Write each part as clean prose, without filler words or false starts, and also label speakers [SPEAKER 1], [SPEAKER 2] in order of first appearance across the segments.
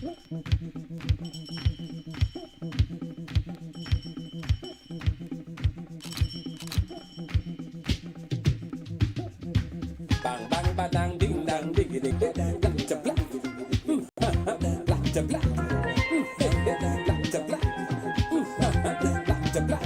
[SPEAKER 1] Bang bang badang ding dang diggy dig dig black to black black to black black to black black to black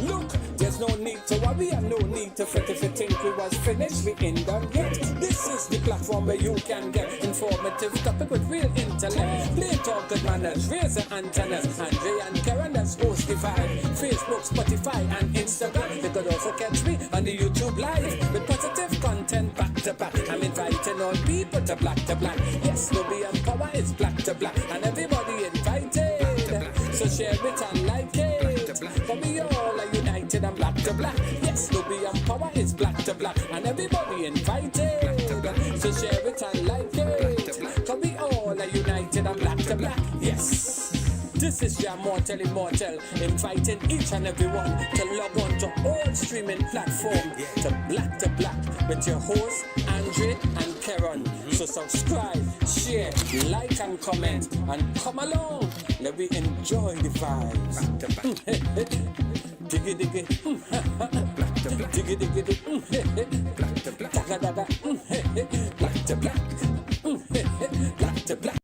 [SPEAKER 1] Look, there's no need to worry and no need to fret. If you think we was finished, we ain't done yet. This is the platform where you can get informative topic with real intellect. Play talk good manners, raise the antennas. Andre and Karen, that's host divide. Facebook, Spotify and Instagram. You could also catch me on the YouTube live with positive content back to back. I'm inviting all people to black. Yes, no be power is black to black. And everybody invited. So share it and like it. For we all are united and black to black. Yes, Nubian power is black to black. And everybody invited. So share it and like it. For we all are united and black to black. Yes. This is your mortal immortal, inviting each and everyone to log on to all streaming platform to Black with your host Andre and Karen. So subscribe, share, like and comment, and come along. Let me enjoy the vibes. Diggy diggy, black to black, diggy diggy, black to black, black to black, black to black.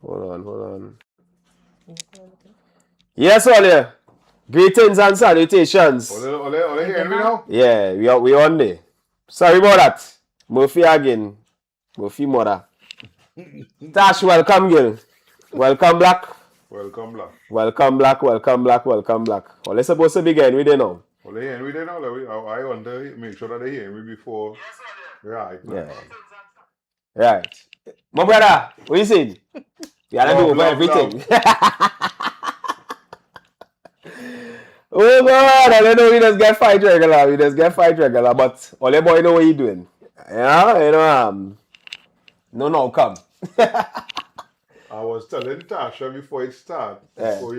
[SPEAKER 2] Hold on. Yes, Ole. Greetings and salutations.
[SPEAKER 3] Ole, hearing me now?
[SPEAKER 2] Yeah, we on there. Sorry about that. Murphy again. Murphy mother. Tash, welcome, girl. Welcome, Black.
[SPEAKER 3] Welcome, Black.
[SPEAKER 2] Welcome, Black. Ole supposed to begin with it now.
[SPEAKER 3] Ole, hearing me there now? I want to make sure that they hear me before. Right.
[SPEAKER 2] Yeah. Right. My brother, what you saying? You gotta do over everything. Oh God, I don't know we just get fight regular, but all the boy know what he doing. Yeah, no come.
[SPEAKER 3] I was telling Tasha before it started,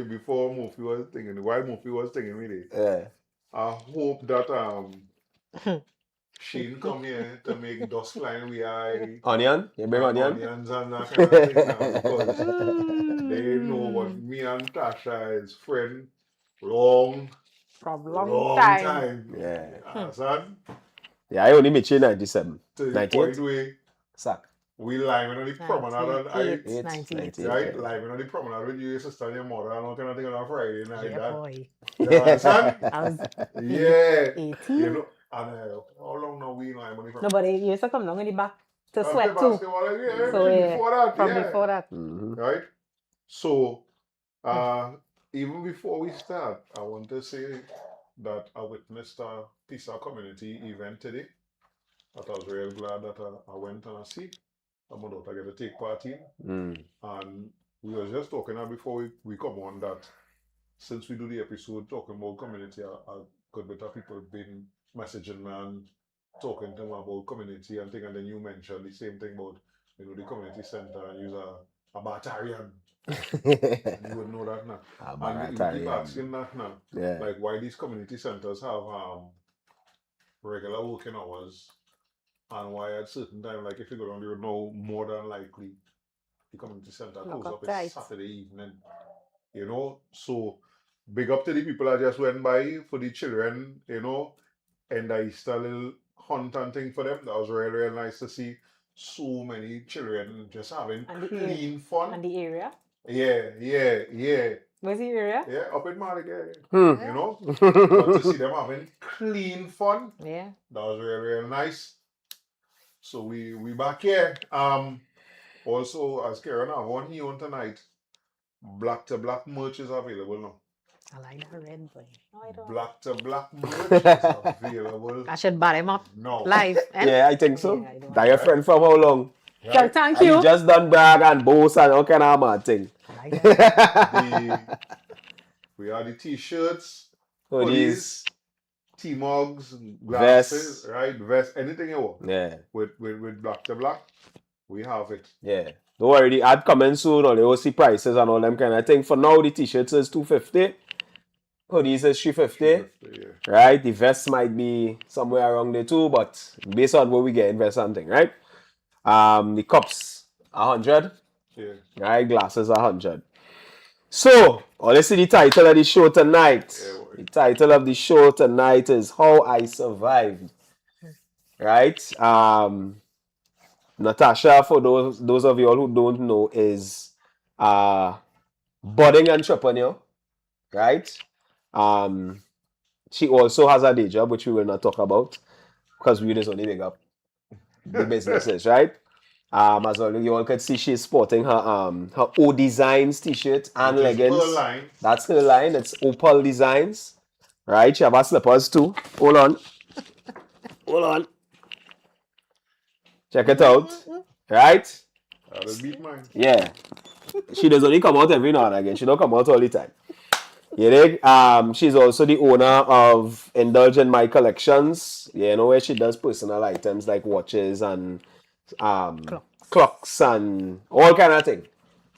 [SPEAKER 3] before Murphy was thinking, while Murphy was thinking with it.
[SPEAKER 2] Yeah.
[SPEAKER 3] I hope that Shane come here to make dust flying with
[SPEAKER 2] Onion? You bring onion?
[SPEAKER 3] Onions and that kind of thing now, because they know what me and Tasha is friend
[SPEAKER 4] from long time.
[SPEAKER 2] Yeah.
[SPEAKER 3] Understand?
[SPEAKER 2] Yeah, I only met you in 97.
[SPEAKER 3] To the
[SPEAKER 2] 98?
[SPEAKER 3] point where
[SPEAKER 2] Sack.
[SPEAKER 3] we live on the promenade
[SPEAKER 4] 98.
[SPEAKER 3] right? Live on the promenade with you, your sister and your mother and all kind of thing on a Friday night.
[SPEAKER 4] Yeah, boy.
[SPEAKER 3] You understand?
[SPEAKER 4] I was
[SPEAKER 3] Yeah.
[SPEAKER 4] 18.
[SPEAKER 3] You know, and how long now we live on the promenade?
[SPEAKER 4] No, but he used to come down in the back to sweat too. Before that.
[SPEAKER 2] Mm-hmm.
[SPEAKER 3] Right? So, even before we start, I want to say that I witnessed a piece of community event today that I was real glad that I went and I see. I'm about to get to take part in. And we were just talking before we come on that since we do the episode talking about community, a good bit of people been messaging me and talking to me about community and thing, and then you mentioned the same thing about the community center and use a battalion. You would know that now. And you keep asking that now.
[SPEAKER 2] Yeah.
[SPEAKER 3] Like why these community centers have regular working hours and why at certain time, like if you go down there, know more than likely the community center
[SPEAKER 4] Lock
[SPEAKER 3] close
[SPEAKER 4] up
[SPEAKER 3] up
[SPEAKER 4] tight.
[SPEAKER 3] is Saturday evening. So big up to the people that just went by for the children, and I used a little hunt and thing for them. That was really, really nice to see so many children just having
[SPEAKER 4] And the
[SPEAKER 3] clean fun.
[SPEAKER 4] And the area?
[SPEAKER 3] Yeah.
[SPEAKER 4] Where's the area?
[SPEAKER 3] Yeah, up in Malik,
[SPEAKER 2] Hmm.
[SPEAKER 3] But to see them having clean fun,
[SPEAKER 4] Yeah.
[SPEAKER 3] that was really, really nice. So we back here. Also, as Karen have one here on tonight, black to black merch is available now.
[SPEAKER 4] I like that red boy. No, I don't.
[SPEAKER 3] Black to black merch is available
[SPEAKER 4] I should bar him up
[SPEAKER 3] now.
[SPEAKER 4] live. Eh?
[SPEAKER 2] Yeah, I think so.
[SPEAKER 4] I don't
[SPEAKER 2] That your
[SPEAKER 3] Right.
[SPEAKER 2] friend from how long?
[SPEAKER 3] Right?
[SPEAKER 4] Thank
[SPEAKER 2] And
[SPEAKER 4] you.
[SPEAKER 2] he just done brag and boast and all kind of mad thing.
[SPEAKER 4] I like that.
[SPEAKER 3] We have the t-shirts,
[SPEAKER 2] Hoodies,
[SPEAKER 3] tea mugs, glasses,
[SPEAKER 2] vests.
[SPEAKER 3] right? Vest, anything you want.
[SPEAKER 2] Yeah,
[SPEAKER 3] With black to black, we have it.
[SPEAKER 2] yeah. Don't worry, the ad coming soon, or they will see prices and all them kind of thing. For now, the t-shirts is $250. Hoodies is $350.
[SPEAKER 3] Yeah.
[SPEAKER 2] Right? The vests might be somewhere around there too, but based on what we get, invest something, right? The cups, 100.
[SPEAKER 3] Yeah.
[SPEAKER 2] Right? Glasses, 100. So, let's see the title of the show tonight.
[SPEAKER 3] Yeah, boy.
[SPEAKER 2] The title of the show tonight is How I Survived. Right? Natasha, for those of you all who don't know, is budding entrepreneur. Right? She also has a day job, which we will not talk about because we just only big up the businesses, right? As well, you all can see she's sporting her Opal Designs t-shirt and
[SPEAKER 3] Which is
[SPEAKER 2] leggings.
[SPEAKER 3] her line.
[SPEAKER 2] That's her line. It's Opal Designs, right? She have her slippers too. Hold on. Check it out, right?
[SPEAKER 3] That'll beat mine.
[SPEAKER 2] Yeah. She does only come out every now and again. She don't come out all the time. You dig? She's also the owner of Indulge in My Collections. Where she does personal items like watches and clocks and all kind of thing.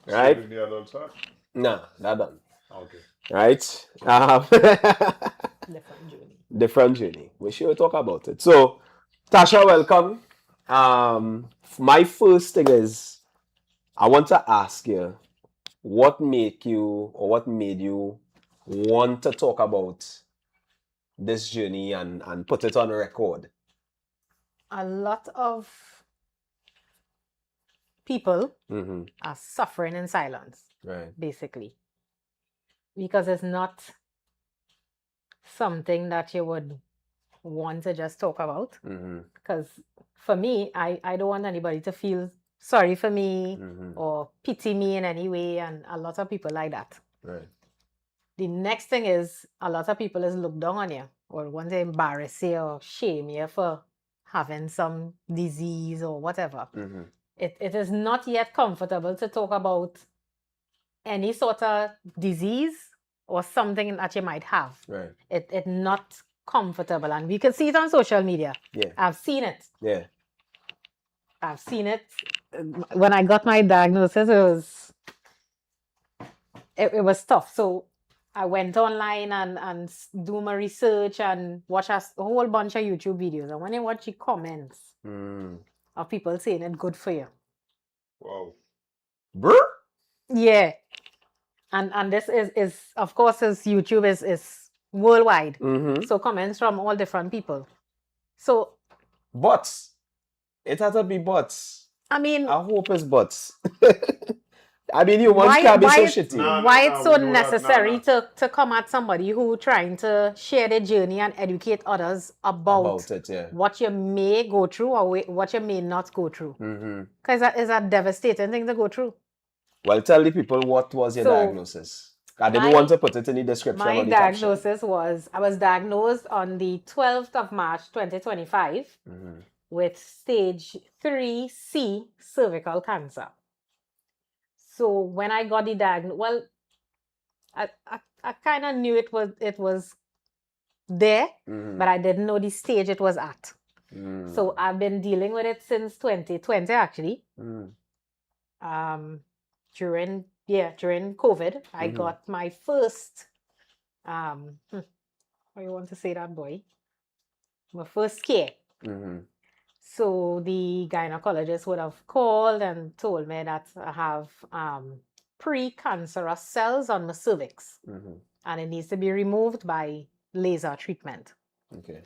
[SPEAKER 2] Right?
[SPEAKER 3] Still in the adult side?
[SPEAKER 2] Nah, not done.
[SPEAKER 3] Okay.
[SPEAKER 2] Right?
[SPEAKER 4] Different journey.
[SPEAKER 2] Different journey. We should talk about it. So, Tasha, welcome. My first thing is, I want to ask you, what made you want to talk about this journey and put it on record?
[SPEAKER 4] A lot of people
[SPEAKER 2] Mm-hmm.
[SPEAKER 4] are suffering in silence,
[SPEAKER 2] Right.
[SPEAKER 4] basically, because it's not something that you would want to just talk about.
[SPEAKER 2] Mm-hmm.
[SPEAKER 4] Because for me, I don't want anybody to feel sorry for me
[SPEAKER 2] Mm-hmm.
[SPEAKER 4] or pity me in any way, and a lot of people like that.
[SPEAKER 2] Right.
[SPEAKER 4] The next thing is a lot of people is look down on you or want to embarrass you or shame you for having some disease or whatever.
[SPEAKER 2] Mm-hmm.
[SPEAKER 4] It is not yet comfortable to talk about any sort of disease or something that you might have.
[SPEAKER 2] Right.
[SPEAKER 4] It's not comfortable, and we can see it on social media.
[SPEAKER 2] Yeah.
[SPEAKER 4] I've seen it.
[SPEAKER 2] Yeah.
[SPEAKER 4] I've seen it. When I got my diagnosis, it was tough. So I went online and do my research and watch a whole bunch of YouTube videos. And when I watch the comments of people saying it's good for you.
[SPEAKER 3] Wow.
[SPEAKER 2] Brr.
[SPEAKER 4] Yeah. And this is of course, YouTube is worldwide.
[SPEAKER 2] Mm-hmm.
[SPEAKER 4] So comments from all different people. So
[SPEAKER 2] Bots. It has to be bots.
[SPEAKER 4] I mean,
[SPEAKER 2] I hope it's bots. I mean, humans can't be so shitty.
[SPEAKER 3] Nah.
[SPEAKER 4] why it's so
[SPEAKER 3] we know that.
[SPEAKER 4] necessary
[SPEAKER 3] Nah.
[SPEAKER 4] to come at somebody who trying to share their journey and educate others about
[SPEAKER 2] it, yeah.
[SPEAKER 4] what you may go through or what you may not go through?
[SPEAKER 2] Mm-hmm.
[SPEAKER 4] Because that is a devastating thing to go through.
[SPEAKER 2] Well, tell the people what was your
[SPEAKER 4] So,
[SPEAKER 2] diagnosis. I didn't
[SPEAKER 4] my-
[SPEAKER 2] want to put it in the description
[SPEAKER 4] My
[SPEAKER 2] or the caption.
[SPEAKER 4] diagnosis was, I was diagnosed on the 12th of March 2025
[SPEAKER 2] Mm-hmm.
[SPEAKER 4] with stage 3C cervical cancer. So when I got the diagnosis, well, I kind of knew it was there,
[SPEAKER 2] Mm-hmm.
[SPEAKER 4] but I didn't know the stage it was at.
[SPEAKER 2] Mm-hmm.
[SPEAKER 4] So I've been dealing with it since 2020 actually.
[SPEAKER 2] Mm-hmm.
[SPEAKER 4] During COVID, I
[SPEAKER 2] Mhm.
[SPEAKER 4] got my first how you want to say that, boy? my first scare.
[SPEAKER 2] Mm-hmm.
[SPEAKER 4] So the gynecologist would have called and told me that I have pre-cancerous cells on my cervix,
[SPEAKER 2] Mm-hmm.
[SPEAKER 4] and it needs to be removed by laser treatment.
[SPEAKER 2] Okay.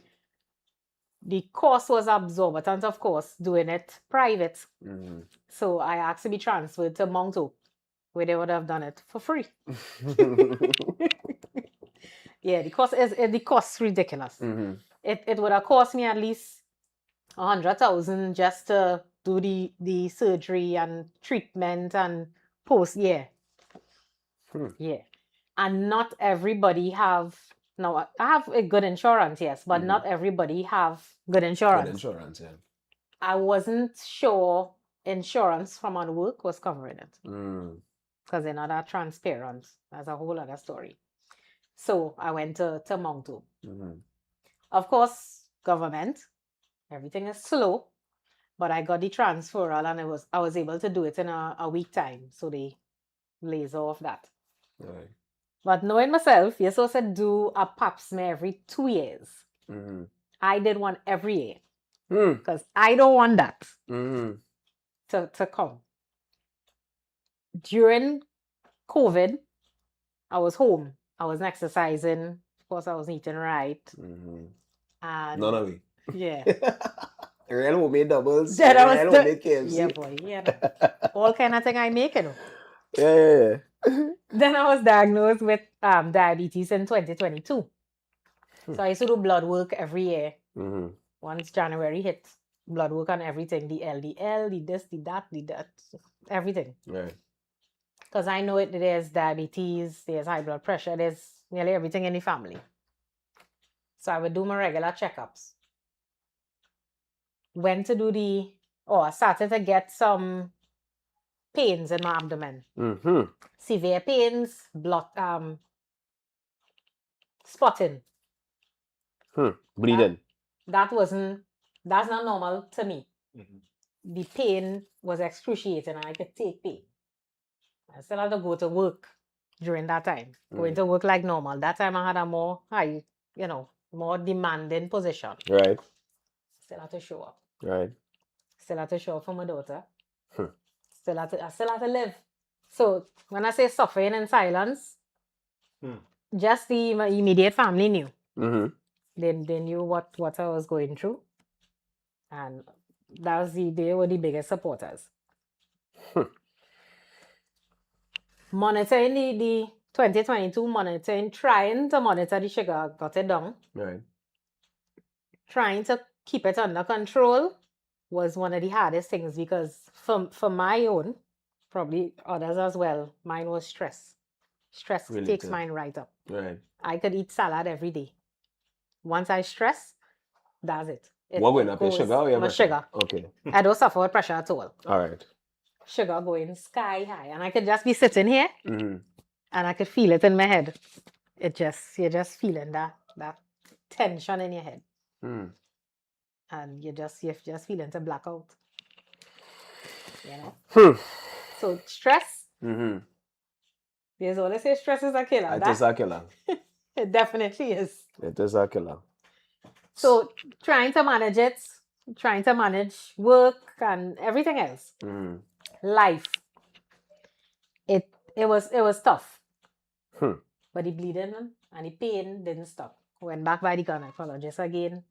[SPEAKER 4] The cost was exorbitant, of course, doing it private.
[SPEAKER 2] Mm-hmm.
[SPEAKER 4] So I asked to be transferred to Mount Hope, where they would have done it for free. Yeah, the cost ridiculous.
[SPEAKER 2] Mm-hmm.
[SPEAKER 4] It would have cost me at least 100,000 just to do the surgery and treatment and post. Yeah, yeah. And not everybody have. No, I have a good insurance, yes, but not everybody have good insurance.
[SPEAKER 2] Good insurance, yeah.
[SPEAKER 4] I wasn't sure insurance from our work was covering it because they're not that transparent. That's a whole other story. So I went to Mount Hope. Of course, government, everything is slow, but I got the transferal and I was able to do it in a week time. So they laser off that.
[SPEAKER 2] Right.
[SPEAKER 4] But knowing myself, you're supposed to do a pap smear every 2 years. I did one every year because I don't want that to come. During COVID, I was home. I wasn't exercising. Of course, I wasn't eating right. And
[SPEAKER 2] None of it.
[SPEAKER 4] yeah.
[SPEAKER 2] Real homemade doubles.
[SPEAKER 4] Then I was
[SPEAKER 2] Real homemade KFC.
[SPEAKER 4] yeah, boy. Yeah. All kind of thing I make, you know.
[SPEAKER 2] Yeah.
[SPEAKER 4] Then I was diagnosed with diabetes in 2022. So I used to do blood work every year. Once January hit, blood work on everything. The LDL, the this, the that, everything.
[SPEAKER 2] Right.
[SPEAKER 4] Because I know there's diabetes, there's high blood pressure, there's nearly everything in the family. So I would do my regular checkups. Went to do I started to get some pains in my abdomen. Severe pains, blood, spotting.
[SPEAKER 2] Bleeding.
[SPEAKER 4] That's not normal to me. The pain was excruciating and I could take pain. I still had to go to work during that time. Going to work like normal. That time I had a more high, more demanding position.
[SPEAKER 2] Right.
[SPEAKER 4] Still had to show up.
[SPEAKER 2] Right.
[SPEAKER 4] Still had to show up for my daughter. I still had to live. So when I say suffering in silence, just my immediate family knew. They knew what I was going through. And they were the biggest supporters. Monitoring the 2022 monitoring, trying to monitor the sugar, got it down.
[SPEAKER 2] Right.
[SPEAKER 4] Trying to keep it under control was one of the hardest things because for my own, probably others as well, mine was stress. Stress takes mine right up.
[SPEAKER 2] Right.
[SPEAKER 4] I could eat salad every day. Once I stress, that's it.
[SPEAKER 2] What went up? Your sugar or your
[SPEAKER 4] my
[SPEAKER 2] pressure?
[SPEAKER 4] Sugar.
[SPEAKER 2] Okay.
[SPEAKER 4] I don't suffer with pressure at all.
[SPEAKER 2] All right.
[SPEAKER 4] Sugar going sky high. And I could just be sitting here and I could feel it in my head. You're just feeling that tension in your head. And you're just feeling to black out. So stress. There's always say stress is a killer.
[SPEAKER 2] It is a killer.
[SPEAKER 4] It definitely is.
[SPEAKER 2] It is a killer.
[SPEAKER 4] So trying to manage it, trying to manage work and everything else. Life. It was tough. But the bleeding and the pain didn't stop. Went back by the gynecologist again.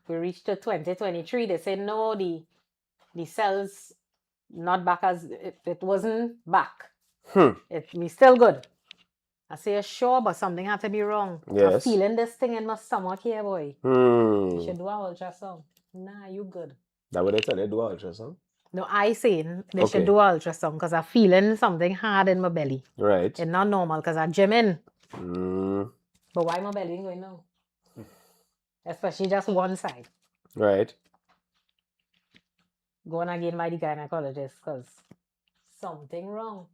[SPEAKER 4] We reached to 2023. They said no, the cells not back as it wasn't back. We still good. I say sure, but something had to be wrong.
[SPEAKER 2] Yes.
[SPEAKER 4] I'm feeling this thing in my stomach here, boy. You should do an ultrasound. Nah, you good.
[SPEAKER 2] That what they tell you do ultrasound?
[SPEAKER 4] No, I saying they should do an ultrasound because I'm feeling something hard in my belly.
[SPEAKER 2] Right.
[SPEAKER 4] It's not normal because I'm gymming. But why my belly ain't going now? Especially just one side.
[SPEAKER 2] Right.
[SPEAKER 4] Going again by the gynecologist because something wrong.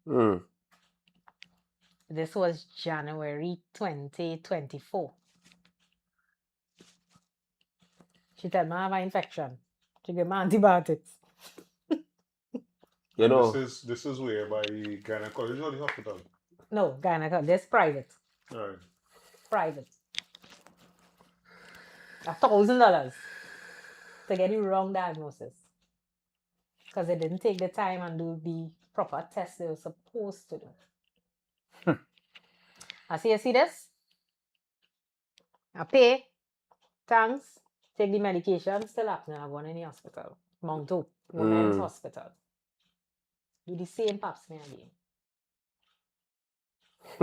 [SPEAKER 4] This was January 2024. She told me I have an infection. She gave me antibiotics.
[SPEAKER 2] You know.
[SPEAKER 3] This is where by gynecologist or the hospital?
[SPEAKER 4] No, gynecologist. This private.
[SPEAKER 3] All right.
[SPEAKER 4] Private. $1,000 to get the wrong diagnosis. Because they didn't take the time and do the proper test they were supposed to do. I say, you see this? I pay, thanks, take the medication, still happening. I go in the hospital. Mount Hope, Women's Hospital. Do the same pap smear again.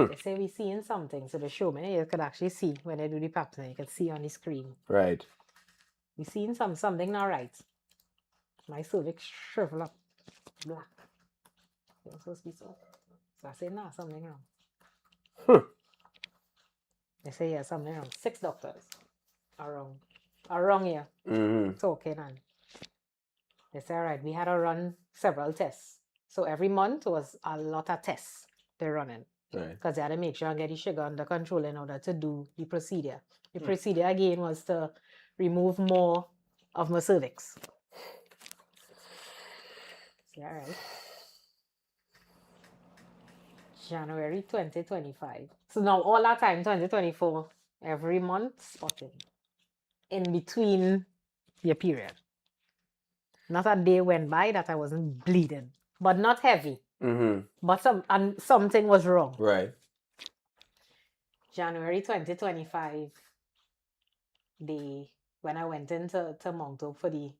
[SPEAKER 4] They say we're seeing something, so they show me. You could actually see when they do the pap smear. You can see on the screen.
[SPEAKER 2] Right.
[SPEAKER 4] We're seeing something not right. My cervix shrivel up, black. It was supposed to be so. So I say, nah, something wrong. They say, yeah, something wrong. 6 doctors are wrong here. Talking and they say, all right, we had to run several tests. So every month was a lot of tests they're running.
[SPEAKER 2] Right.
[SPEAKER 4] Because they had to make sure and get the sugar under control in order to do the procedure. The procedure again was to remove more of my cervix. See, all right. January 2025. So now all that time, 2024, every month spotting. In between your period. Not a day went by that I wasn't bleeding. But not heavy. But something was wrong.
[SPEAKER 2] Right.
[SPEAKER 4] January 2025, when I went into Mount Hope for the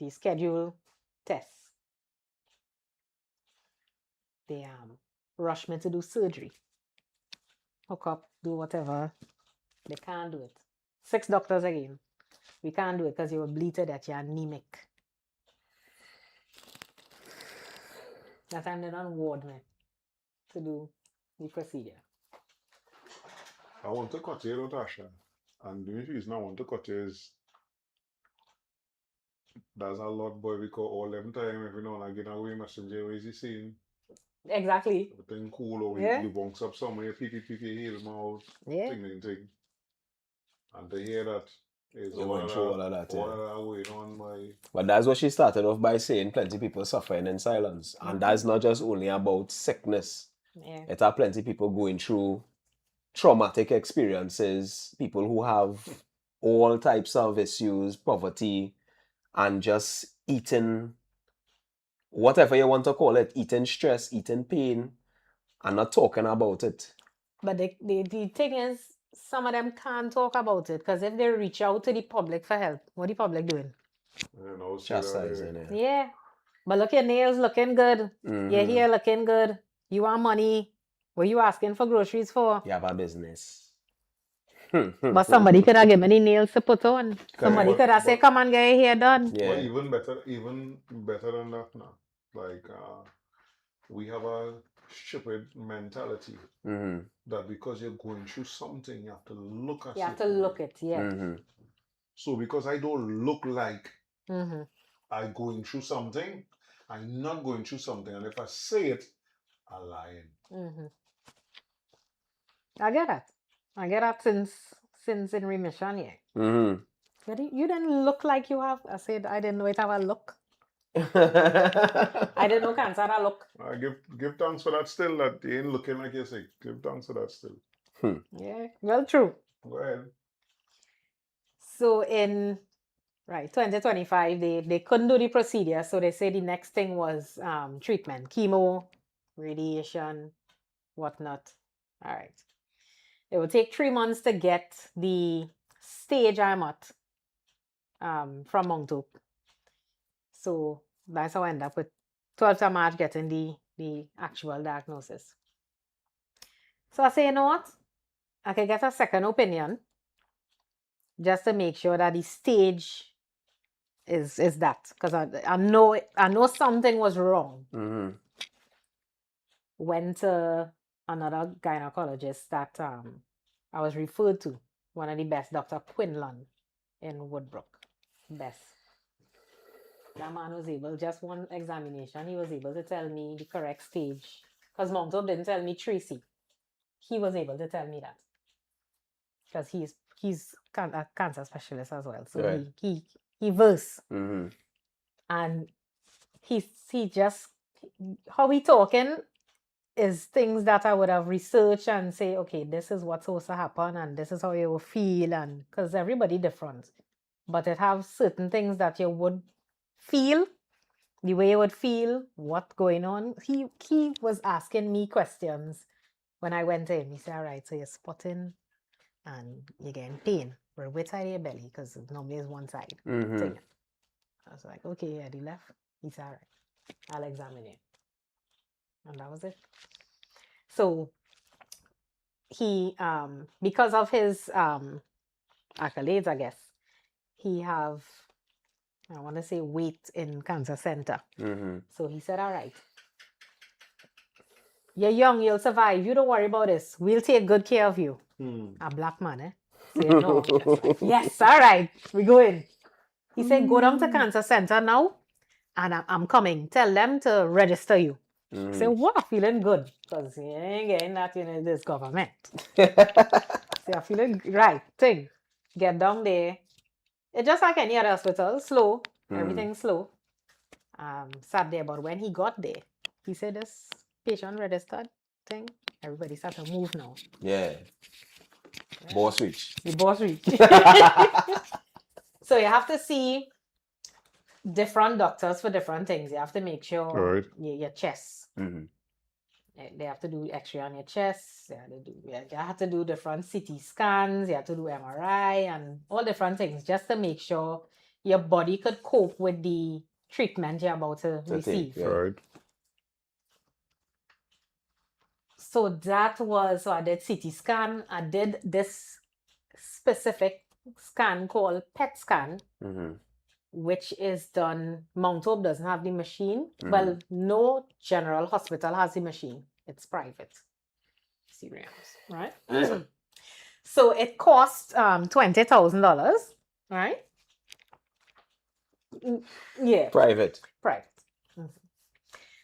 [SPEAKER 4] scheduled tests, they rushed me to do surgery. Hook up, do whatever. They can't do it. 6 doctors again. We can't do it because you were bleated that you're anemic. That time they don't ward me to do the procedure.
[SPEAKER 3] I want to cut you, Natasha. And the reason I want to cut you is there's a lot, boy, we call all them time every now and again away messenger where is he saying
[SPEAKER 4] Exactly.
[SPEAKER 3] everything cool or
[SPEAKER 4] Yeah.
[SPEAKER 3] we bunks up somewhere, PP heel mouth,
[SPEAKER 4] Yeah.
[SPEAKER 3] thing. And to hear that is
[SPEAKER 2] You
[SPEAKER 3] all
[SPEAKER 2] went
[SPEAKER 3] of
[SPEAKER 2] through
[SPEAKER 3] that,
[SPEAKER 2] all of that,
[SPEAKER 3] all
[SPEAKER 2] yeah.
[SPEAKER 3] of that going on my
[SPEAKER 2] But that's what she started off by saying, plenty people suffering in silence. And that's not just only about sickness.
[SPEAKER 4] Yeah.
[SPEAKER 2] It are plenty people going through traumatic experiences, people who have all types of issues, poverty, and just eating, whatever you want to call it, eating stress, eating pain, and not talking about it.
[SPEAKER 4] But the thing is, some of them can't talk about it because if they reach out to the public for help, what the public doing?
[SPEAKER 2] Chastising it.
[SPEAKER 4] Yeah. But look, your nails looking good. Your hair looking good. You want money. What you asking for groceries for?
[SPEAKER 2] You have a business.
[SPEAKER 4] But somebody could have given me nails to put on. Somebody could have said, come and get your hair done.
[SPEAKER 2] Yeah.
[SPEAKER 3] But even better than that now. Like we have a stupid mentality that because you're going through something, you have to look at it.
[SPEAKER 4] You have to look it, yeah.
[SPEAKER 3] So because I don't look like I'm going through something, I'm not going through something. And if I say it, I'm lying.
[SPEAKER 4] I get that. I get that since in remission, yeah. But you didn't look like you have. I said, I didn't know it have a look. I didn't know cancer had a look.
[SPEAKER 3] I give thanks for that still, that you ain't looking like you're sick. Give thanks for that still.
[SPEAKER 4] Yeah, well, true.
[SPEAKER 3] Go ahead.
[SPEAKER 4] So in 2025, they couldn't do the procedure, so they say the next thing was treatment, chemo, radiation, whatnot. All right. It will take 3 months to get the stage I'm at from Mount Hope. So that's how I end up with 12th of March getting the actual diagnosis. So I say, you know what? I can get a second opinion just to make sure that the stage is that. Because I know something was wrong. Went to another gynecologist that I was referred to. One of the best, Dr. Quinlan in Woodbrook. Best. That man was able, just one examination, he was able to tell me the correct stage. Because Mount Hope didn't tell me Tracy. He was able to tell me that. Because he's a cancer specialist as well. So
[SPEAKER 2] right.
[SPEAKER 4] he versed. And he just, how he talking, is things that I would have researched and say, okay, this is what's supposed to happen and this is how you will feel, and because everybody different. But it have certain things that you would feel, the way you would feel, what going on. He was asking me questions when I went in. He said, all right, so you're spotting and you're getting pain. But which side of your belly? Because normally it's one side.
[SPEAKER 2] Mm-hmm.
[SPEAKER 4] Thing. I was like, okay, yeah, the left. He said, all right, I'll examine it. And that was it. So he, because of his accolades, I guess, he have, I want to say, weight in cancer center.
[SPEAKER 2] Mm-hmm.
[SPEAKER 4] So he said, all right, you're young, you'll survive. You don't worry about this. We'll take good care of you. A black man, eh? So you know, like, yes, all right, we go in. He said, go down to cancer center now, and I'm coming. Tell them to register you. I said, wow, feeling good, because you ain't getting that in this government. So you're feeling right thing. Get down there. It's just like any other hospital, slow. Everything's slow. Sat there, but when he got there, he said, this patient registered thing, everybody started to move now.
[SPEAKER 2] Yeah. Boss reach.
[SPEAKER 4] The boss reach. So you have to see different doctors for different things. You have to make sure
[SPEAKER 3] Right.
[SPEAKER 4] your chest.
[SPEAKER 2] Mm-hmm.
[SPEAKER 4] They have to do X-ray on your chest. You have to do different CT scans. You have to do MRI and all different things just to make sure your body could cope with the treatment you're about to receive.
[SPEAKER 2] Yeah.
[SPEAKER 3] Right.
[SPEAKER 4] So that was, so I did CT scan. I did this specific scan called PET scan,
[SPEAKER 2] Mm-hmm.
[SPEAKER 4] which is done, Mount Hope doesn't have the machine. Well, no general hospital has the machine. It's private. Serious, right? So it costs $20,000, right? Yeah,
[SPEAKER 2] Private.
[SPEAKER 4] private. Mhm.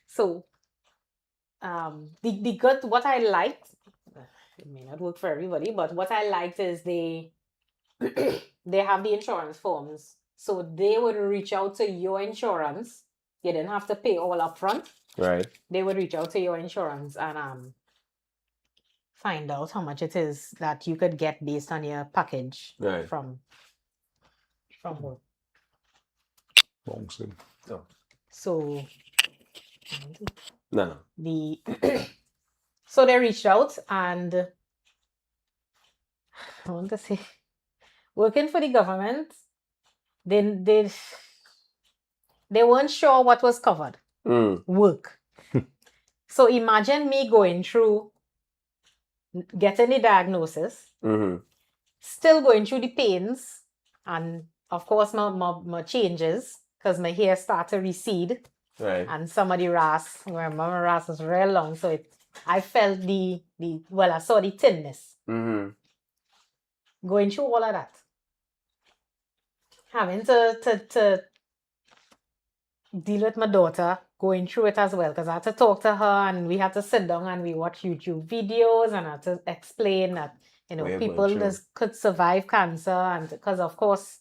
[SPEAKER 4] So the good, what I liked, it may not work for everybody, but what I liked is they they have the insurance forms. So they would reach out to your insurance. You didn't have to pay all up front.
[SPEAKER 2] Right.
[SPEAKER 4] They would reach out to your insurance and find out how much it is that you could get based on your package
[SPEAKER 2] Right.
[SPEAKER 4] from work.
[SPEAKER 3] Bouncing.
[SPEAKER 4] So
[SPEAKER 2] No.
[SPEAKER 4] the so they reached out, and I want to say, working for the government, they weren't sure what was covered. Work. So imagine me going through getting the diagnosis,
[SPEAKER 2] Mm-hmm.
[SPEAKER 4] still going through the pains, and of course my changes, because my hair started to recede,
[SPEAKER 2] Right.
[SPEAKER 4] and some of the ras, where my ras was real long, so I felt I saw the thinness.
[SPEAKER 2] Mm-hmm.
[SPEAKER 4] Going through all of that, having to deal with my daughter, going through it as well, because I had to talk to her, and we had to sit down and we watch YouTube videos, and I had to explain that
[SPEAKER 2] What you're
[SPEAKER 4] people
[SPEAKER 2] going through.
[SPEAKER 4] could survive cancer, and because of course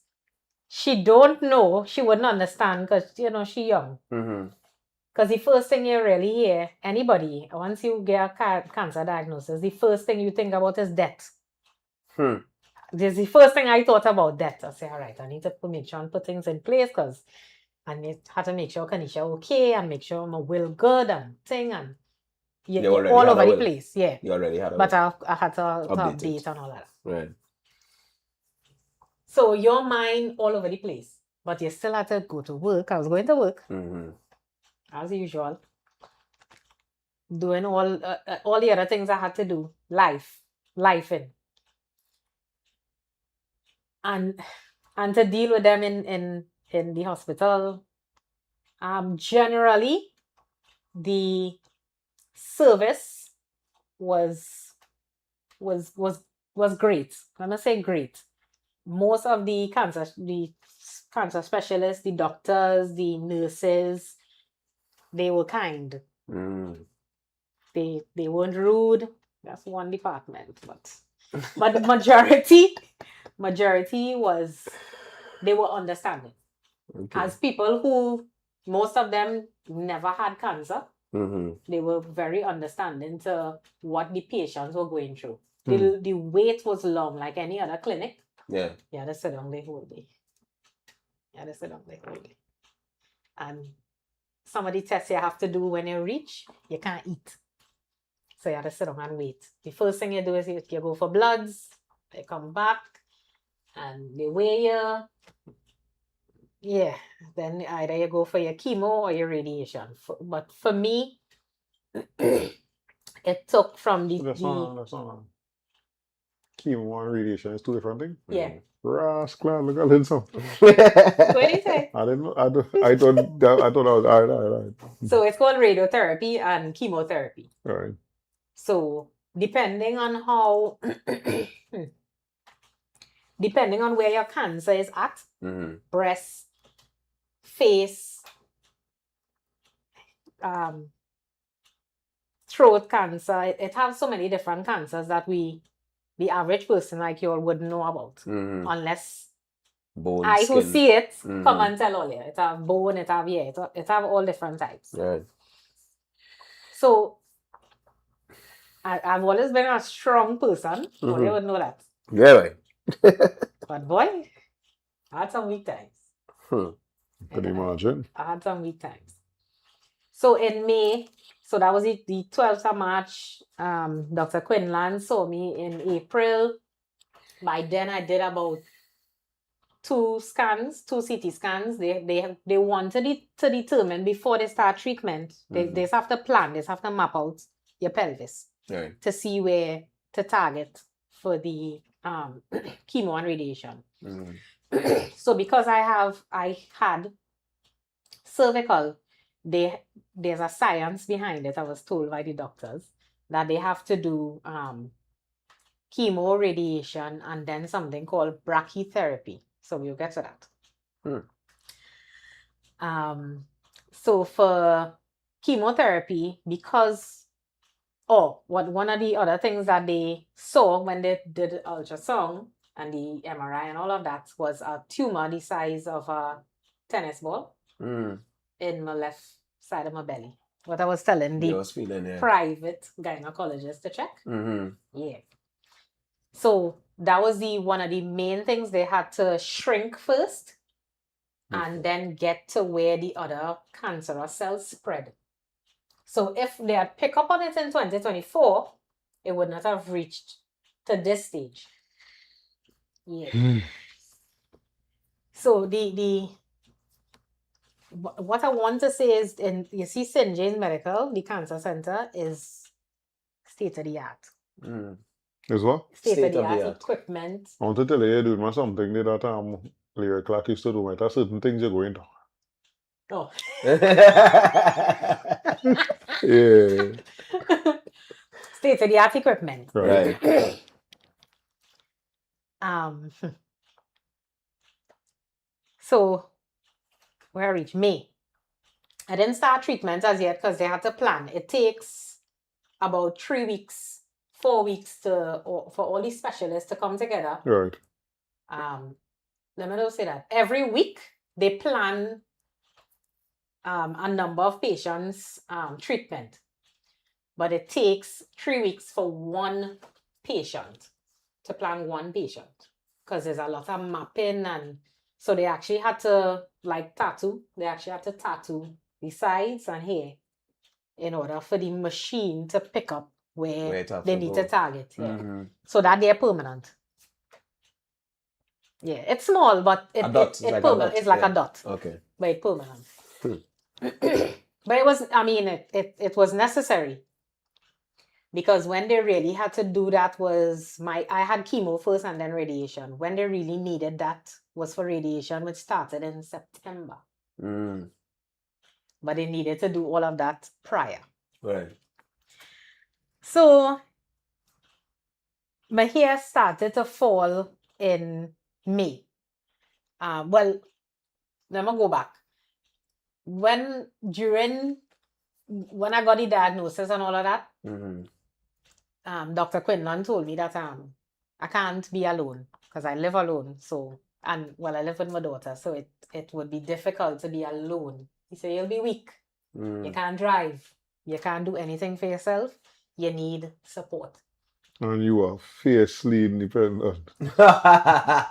[SPEAKER 4] she don't know, she wouldn't understand, because she young.
[SPEAKER 2] Mm-hmm.
[SPEAKER 4] Because the first thing you really hear, anybody, once you get a cancer diagnosis, the first thing you think about is death. This is the first thing I thought about, death. I say, all right, I need to make sure and put things in place, because I had to make sure Kanisha okay, and make sure my will good and thing, and you're all over the place. Yeah.
[SPEAKER 2] You already had a
[SPEAKER 4] But I had to
[SPEAKER 2] Update
[SPEAKER 4] update
[SPEAKER 2] it.
[SPEAKER 4] and all that.
[SPEAKER 2] Right.
[SPEAKER 4] So your mind all over the place, but you still had to go to work. I was going to work.
[SPEAKER 2] Mm-hmm.
[SPEAKER 4] As usual, doing all the other things I had to do, life in, and to deal with them in the hospital. Generally, the service was great. I'm gonna say great. Most of the cancer specialists, the doctors, the nurses, they were kind.
[SPEAKER 2] Mm.
[SPEAKER 4] They weren't rude. That's one department, but the majority was, they were understanding.
[SPEAKER 2] Okay.
[SPEAKER 4] As people who, most of them never had cancer, They were very understanding to what the patients were going through. The wait was long, like any other clinic.
[SPEAKER 2] Yeah.
[SPEAKER 4] You had to sit down the whole day. And some of the tests you have to do when you reach, you can't eat. So you have to sit down and wait. The first thing you do is you go for bloods, they come back, and they weigh you. Yeah, then either you go for your chemo or your radiation. But for me, it took from
[SPEAKER 3] That's not chemo and radiation is two different things.
[SPEAKER 4] yeah.
[SPEAKER 3] Rascal, look at it.
[SPEAKER 4] What do you say?
[SPEAKER 3] I didn't know. I thought that was all right.
[SPEAKER 4] So it's called radiotherapy and chemotherapy.
[SPEAKER 3] All right.
[SPEAKER 4] So depending on how, depending on where your cancer is at, breast, face, throat cancer, it has so many different cancers that the average person like you all wouldn't know about unless
[SPEAKER 2] Bone,
[SPEAKER 4] I who
[SPEAKER 2] skin.
[SPEAKER 4] see it come and tell all you. It have bone, it have it have all different types.
[SPEAKER 2] Right.
[SPEAKER 4] So I've always been a strong person. But you would know that.
[SPEAKER 2] Yeah, right.
[SPEAKER 4] But boy, I had some weak times.
[SPEAKER 3] Can you imagine?
[SPEAKER 4] I had some weak times. So in May, so that was the 12th of March, Dr. Quinlan saw me in April. By then I did about 2 CT scans. They wanted to determine before they start treatment. They just have to plan, they just have to map out your pelvis to see where to target for the chemo and radiation. So because I had cervical, there's a science behind it. I was told by the doctors that they have to do chemo, radiation, and then something called brachytherapy. So we'll get to that. So for chemotherapy, because one of the other things that they saw when they did ultrasound and the MRI and all of that was a tumor the size of a tennis ball in my left side of my belly. What I was telling the private gynecologist to check. Yeah. So that was one of the main things. They had to shrink first and then get to where the other cancerous cells spread. So if they had picked up on it in 2024, it would not have reached to this stage. Yeah. So what I want to say is, you see St. James Medical, the cancer center, is state of the art.
[SPEAKER 3] Is what?
[SPEAKER 4] State of the art equipment.
[SPEAKER 3] I want to tell you, doing something that Larry Clark used to do. There are certain things you're going to.
[SPEAKER 4] Oh.
[SPEAKER 3] Yeah.
[SPEAKER 4] State of the art equipment.
[SPEAKER 3] Right.
[SPEAKER 4] So where I reached May. I didn't start treatment as yet because they had to plan. It takes about 3 weeks, 4 weeks for all these specialists to come together.
[SPEAKER 3] Right.
[SPEAKER 4] Let me just say that every week they plan a number of patients' treatment, but it takes 3 weeks for one patient to plan one patient because there's a lot of mapping, and so they actually had to tattoo. They actually had to tattoo the sides and here in order for the machine to pick up where they need to target. Yeah. So that they're permanent. Yeah, it's small, but it's permanent. It's like a dot.
[SPEAKER 2] Okay.
[SPEAKER 4] But it's permanent. But it was, it was necessary. Because when they really had to do that I had chemo first and then radiation. When they really needed that was for radiation, which started in September. But they needed to do all of that prior.
[SPEAKER 2] Right.
[SPEAKER 4] So my hair started to fall in May. Well, let me go back. When I got the diagnosis and all of that, Dr. Quinlan told me that I can't be alone because I live alone. So, I live with my daughter, so it would be difficult to be alone. He said, you'll be weak. You can't drive. You can't do anything for yourself. You need support.
[SPEAKER 3] And you are fiercely independent. Yeah.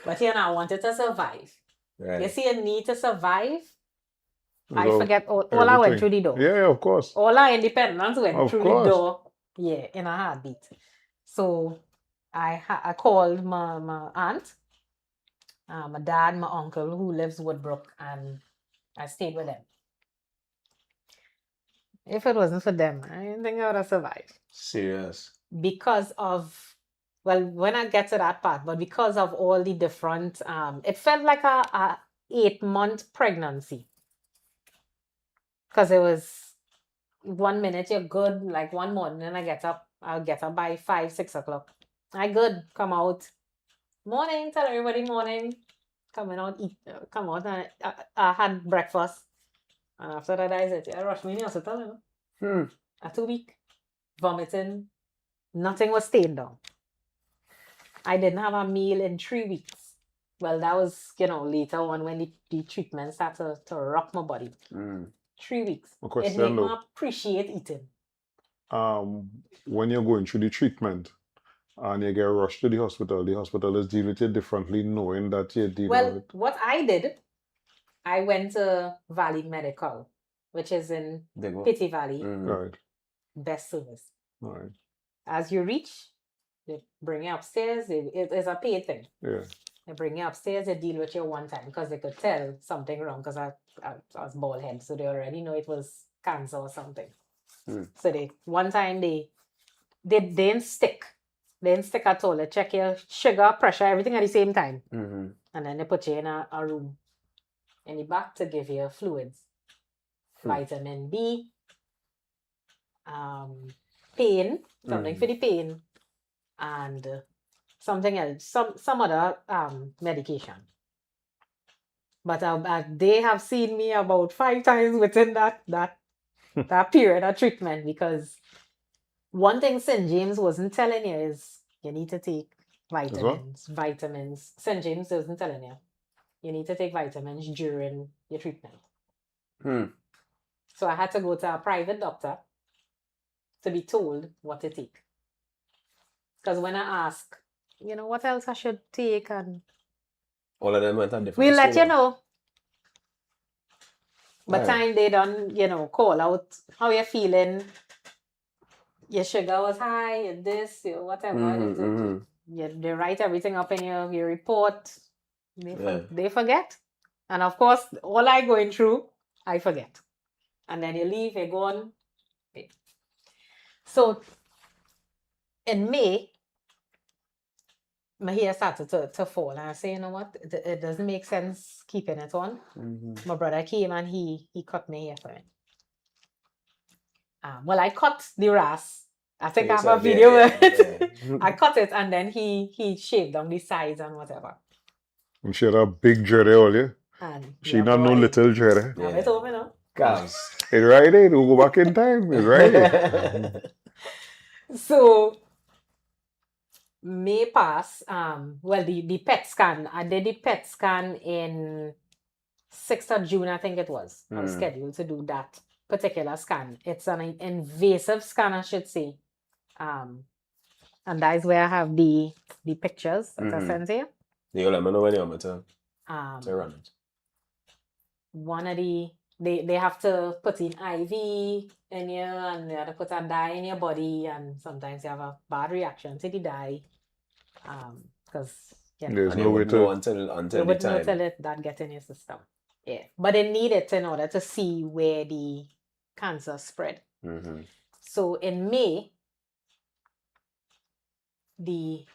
[SPEAKER 4] But I wanted to survive. You
[SPEAKER 2] Right.
[SPEAKER 4] see a need to survive? I
[SPEAKER 3] Without
[SPEAKER 4] forget all I went
[SPEAKER 3] everything.
[SPEAKER 4] through the door.
[SPEAKER 3] Yeah, of course.
[SPEAKER 4] All our independence went
[SPEAKER 3] Of
[SPEAKER 4] through
[SPEAKER 3] course.
[SPEAKER 4] the door. Yeah, in a heartbeat. So I called my aunt, my dad, my uncle who lives Woodbrook, and I stayed with them. If it wasn't for them, I didn't think I would have survived.
[SPEAKER 2] Serious.
[SPEAKER 4] Because of, well, when I get to that part, but because of all the different, it felt like a 8-month pregnancy. Because it was 1 minute you're good, like one morning and I'll get up by 5, 6 o'clock. I good, come out. Morning, tell everybody morning. Coming out, eat, come out, and I had breakfast. And after that, I said, I rushed me in the hospital, you know. A 2 week, vomiting, nothing was staying down. I didn't have a meal in 3 weeks. Well, that was, later on when the treatment started to rock my body. 3 weeks.
[SPEAKER 3] A
[SPEAKER 4] It
[SPEAKER 3] question
[SPEAKER 4] made me
[SPEAKER 3] though.
[SPEAKER 4] appreciate eating.
[SPEAKER 3] When you're going through the treatment and you get rushed to the hospital is dealing with you differently, knowing that you're dealing
[SPEAKER 4] Well,
[SPEAKER 3] with.
[SPEAKER 4] what I did, I went to Valley Medical, which is in Pity Valley.
[SPEAKER 3] Right.
[SPEAKER 4] Best service.
[SPEAKER 3] Right.
[SPEAKER 4] As you reach, they bring you upstairs. It is a paid thing.
[SPEAKER 3] Yeah.
[SPEAKER 4] They bring you upstairs, they deal with you one time because they could tell something wrong because I was bald head, so they already know it was cancer or something. So one time they didn't stick. They didn't stick at all. They check your sugar, pressure, everything at the same time. And then they put you in a room in the back to give you fluids. Vitamin B, pain, something for the pain, and something else, some other medication. But they have seen me about 5 times within that period of treatment, because one thing St. James wasn't telling you is you need to take vitamins. St. James wasn't telling you. You need to take vitamins during your treatment. So I had to go to a private doctor to be told what to take. Because when I ask, what else I should take, and
[SPEAKER 2] all of them went on different.
[SPEAKER 4] we'll let
[SPEAKER 2] school.
[SPEAKER 4] you know. But
[SPEAKER 2] Right.
[SPEAKER 4] time they done, call out how you're feeling. Your sugar was high, your this, your whatever. They write everything up in your report. They forget. And of course, all I going through, I forget. And then you leave, you're gone. So in May, my hair started to fall. And I say, you know what? It doesn't make sense keeping it on. My brother came and he cut my hair for me. Well, I cut the ras. I think I have a video where I cut it, and then he shaved on the sides and whatever.
[SPEAKER 3] And she had a big dread all, yeah?
[SPEAKER 4] And
[SPEAKER 3] She not no little dread.
[SPEAKER 4] Have it over now.
[SPEAKER 2] Cows.
[SPEAKER 3] It's right there. We'll go back in time. It's right there.
[SPEAKER 4] So May pass. Well, the PET scan. I did the PET scan in 6th of June, I think it was. I was scheduled to do that particular scan. It's an invasive scan, I should say. And that is where I have the pictures that I sent here.
[SPEAKER 2] You'll let me know when you're to run it.
[SPEAKER 4] One of they have to put in IV in you, and they have to put a dye in your body, and sometimes you have a bad reaction to the dye. Because
[SPEAKER 3] there's no way to
[SPEAKER 2] until
[SPEAKER 4] you wouldn't know till that gets in your system. Yeah. But they need it in order to see where the cancer spread. So in May, the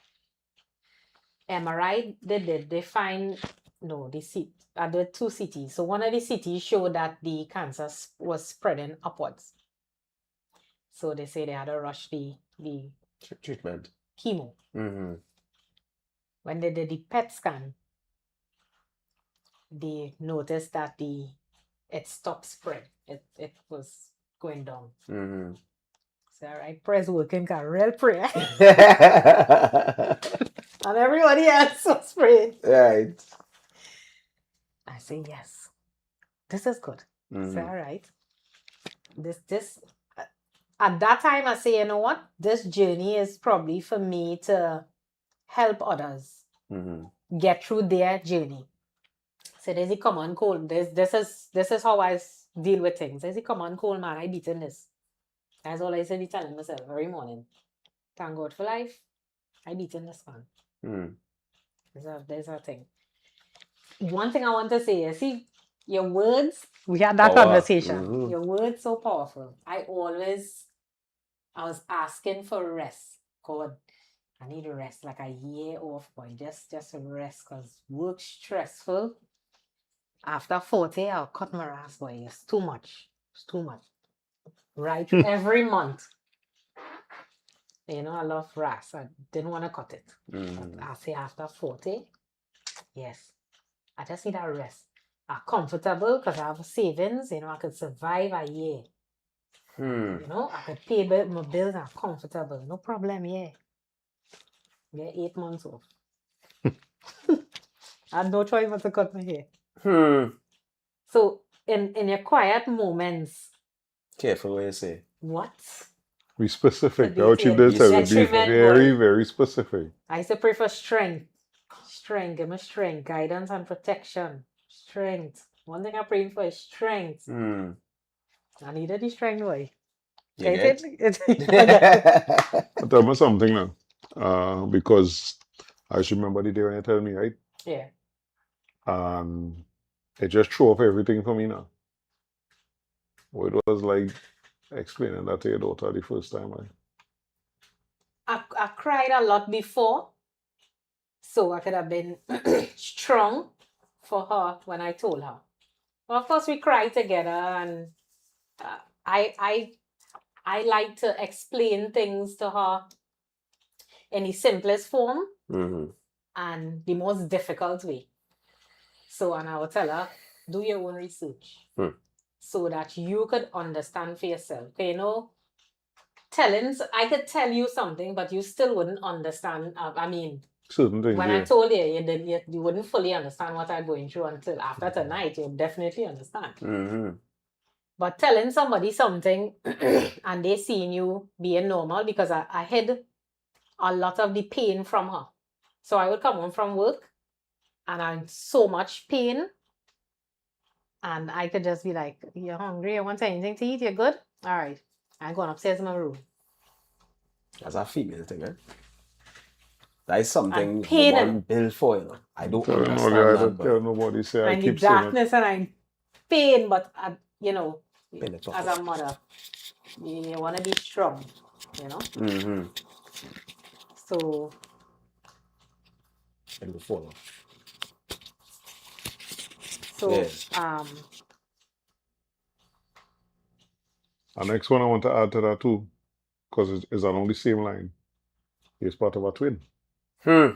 [SPEAKER 4] MRI they find there were 2 CTs. So one of the CTs showed that the cancer was spreading upwards. So they say they had to rush the
[SPEAKER 2] treatment
[SPEAKER 4] chemo. When they did the PET scan, they noticed that it stopped spread. It was going down. So I press working car real prayer. And everybody else was praying.
[SPEAKER 2] Right.
[SPEAKER 4] I say, yes, this is good. Say, all right. This at that time I say, you know what? This journey is probably for me to help others get through their journey. So there's a common cold. This is how I deal with things. There's a common cold, man. I beaten this. That's all I say be telling myself every morning. Thank God for life. I beaten this man. There's a thing. One thing I want to say is, see, your words, we had that conversation. Your words so powerful. I was asking for rest. God, I need a rest, like a year off, boy. Just a rest, because work stressful. After 40, I'll cut my ass, boy. It's too much. It's too much. Right? Every month. You know, I love RAS. I didn't want to cut it. But I say after 40, yes. I just need a rest. I'm comfortable because I have savings. You know, I could survive a year. You know, I could pay my bills. I'm comfortable. No problem, yeah. Yeah, 8 months off. I had no choice but to cut my hair. So, in your quiet moments.
[SPEAKER 2] Careful what you say.
[SPEAKER 4] What?
[SPEAKER 3] Be specific.
[SPEAKER 4] So
[SPEAKER 3] What you did say would be
[SPEAKER 4] detriment,
[SPEAKER 3] very,
[SPEAKER 4] boy.
[SPEAKER 3] very specific.
[SPEAKER 4] I used to pray for strength. Strength, give me strength, guidance and protection. Strength. One thing I'm praying for is strength. I needed the strength, boy.
[SPEAKER 2] You get?
[SPEAKER 3] I'll tell me something now. Because I just remember the day when you told me, right?
[SPEAKER 4] Yeah.
[SPEAKER 3] It just threw off everything for me now. Well, it was like explaining that to your daughter the first time.
[SPEAKER 4] I cried a lot before, so I could have been strong for her when I told her. Well, of course, we cried together, and I like to explain things to her in the simplest form and the most difficult way. So, and I would tell her, do your own research so that you could understand for yourself. Okay, you know, I could tell you something, but you still wouldn't understand. I mean,
[SPEAKER 3] certain things.
[SPEAKER 4] When I told you, you wouldn't fully understand what I'm going through until after tonight. You'll definitely understand. But telling somebody something and they seeing you being normal, because I hid a lot of the pain from her. So I would come home from work and I'm so much pain. And I could just be like, you're hungry? You want anything to eat? You're good? All right. I'm going upstairs in my room.
[SPEAKER 2] That's a female thing, eh? That is something
[SPEAKER 4] pain
[SPEAKER 2] woman built for, you know. I don't understand
[SPEAKER 3] I
[SPEAKER 2] that,
[SPEAKER 3] don't
[SPEAKER 2] but
[SPEAKER 3] tell nobody say I
[SPEAKER 4] I'm in
[SPEAKER 3] keep saying it.
[SPEAKER 4] darkness and I'm pain, but you know,
[SPEAKER 2] Pain is
[SPEAKER 4] as a mother, you want to be strong, you know. So
[SPEAKER 2] and before.
[SPEAKER 4] So
[SPEAKER 2] Yes.
[SPEAKER 3] The next one I want to add to that too, because it's along the same line. He's part of a twin.
[SPEAKER 4] Yeah,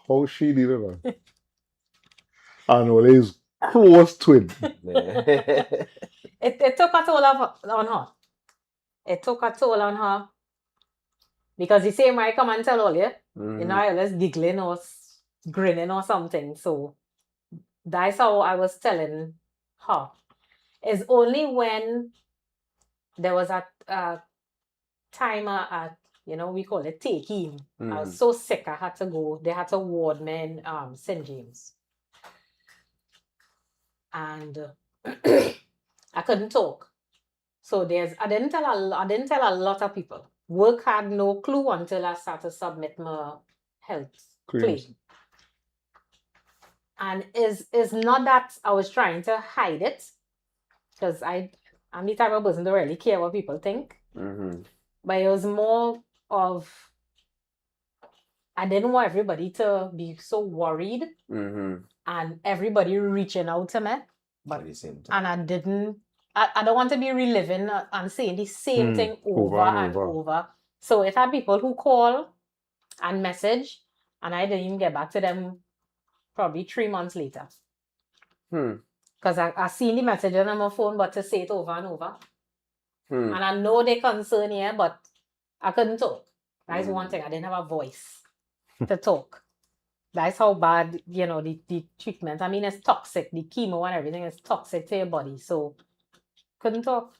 [SPEAKER 3] How she did it? And well, his close twin.
[SPEAKER 4] it took a toll on her. It took a toll on her because the same way I come and tell all you, you know, I was giggling or grinning or something. So that's how I was telling her. It's only when there was a timer at, you know, we call it take-in. I was so sick, I had to go. They had to ward me in St. James. And I couldn't talk. So I didn't tell a lot of people. Work had no clue until I started to submit my health claim. And it's not that I was trying to hide it, because I'm the type of person that really care what people think. But it was more of, I didn't want everybody to be so worried and everybody reaching out to me. But and I don't want to be reliving and saying the same thing over and over. So it had people who call and message, and I didn't even get back to them probably 3 months later. Because I seen the message on my phone, but to say it over and over. And I know they concern here, but I couldn't talk. That is one thing. I didn't have a voice to talk. That's how bad, the treatment. I mean, it's toxic. The chemo and everything is toxic to your body. So couldn't talk.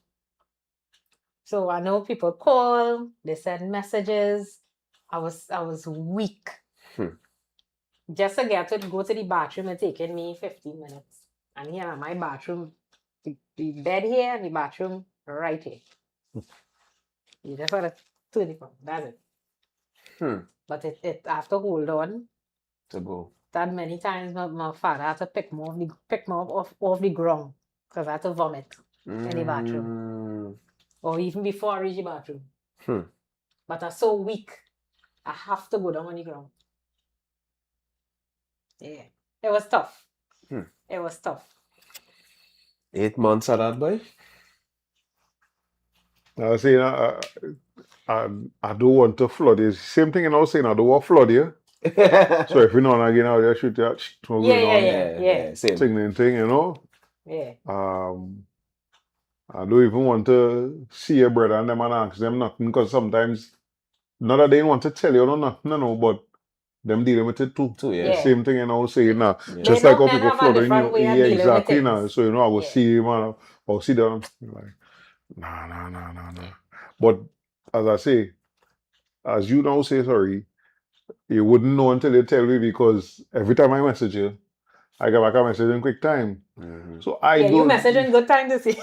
[SPEAKER 4] So I know people call, they send messages. I was weak. Just to get to go to the bathroom, it taken me 15 minutes. And here my bathroom, the bed here and the bathroom right here. You just want to turn it on. That's it. But it have to hold on.
[SPEAKER 2] To go.
[SPEAKER 4] That many times my father had to pick me off the ground because I had to vomit in the bathroom. Or even before I reach the bathroom. But I'm so weak, I have to go down on the ground. Yeah. It was tough. It was tough.
[SPEAKER 2] 8 months of that, boy?
[SPEAKER 3] I was saying, I don't want to flood you. Same thing, I was saying, I don't want to flood you. So if you know, again, I'll just shoot that.
[SPEAKER 4] Yeah.
[SPEAKER 2] Same.
[SPEAKER 3] Thing,
[SPEAKER 4] Yeah.
[SPEAKER 3] I don't even want to see your brother and them and ask them nothing because sometimes, not that they want to tell you nothing, but them dealing with it too.
[SPEAKER 2] Yeah.
[SPEAKER 3] Same thing, saying now.
[SPEAKER 2] Yeah.
[SPEAKER 3] Just
[SPEAKER 4] They
[SPEAKER 3] like
[SPEAKER 4] know
[SPEAKER 3] how
[SPEAKER 4] men
[SPEAKER 3] people
[SPEAKER 4] have a
[SPEAKER 3] flooding
[SPEAKER 4] different
[SPEAKER 3] you.
[SPEAKER 4] way of
[SPEAKER 3] Yeah,
[SPEAKER 4] dealing with
[SPEAKER 3] exactly now.
[SPEAKER 4] things.
[SPEAKER 3] So I will
[SPEAKER 4] Yeah.
[SPEAKER 3] see him and I'll see them like, nah. But as I say, as you now say sorry, you wouldn't know until you tell me because every time I message you, I get back a message in quick time. So I
[SPEAKER 4] you
[SPEAKER 3] don't.
[SPEAKER 4] message in good time to see.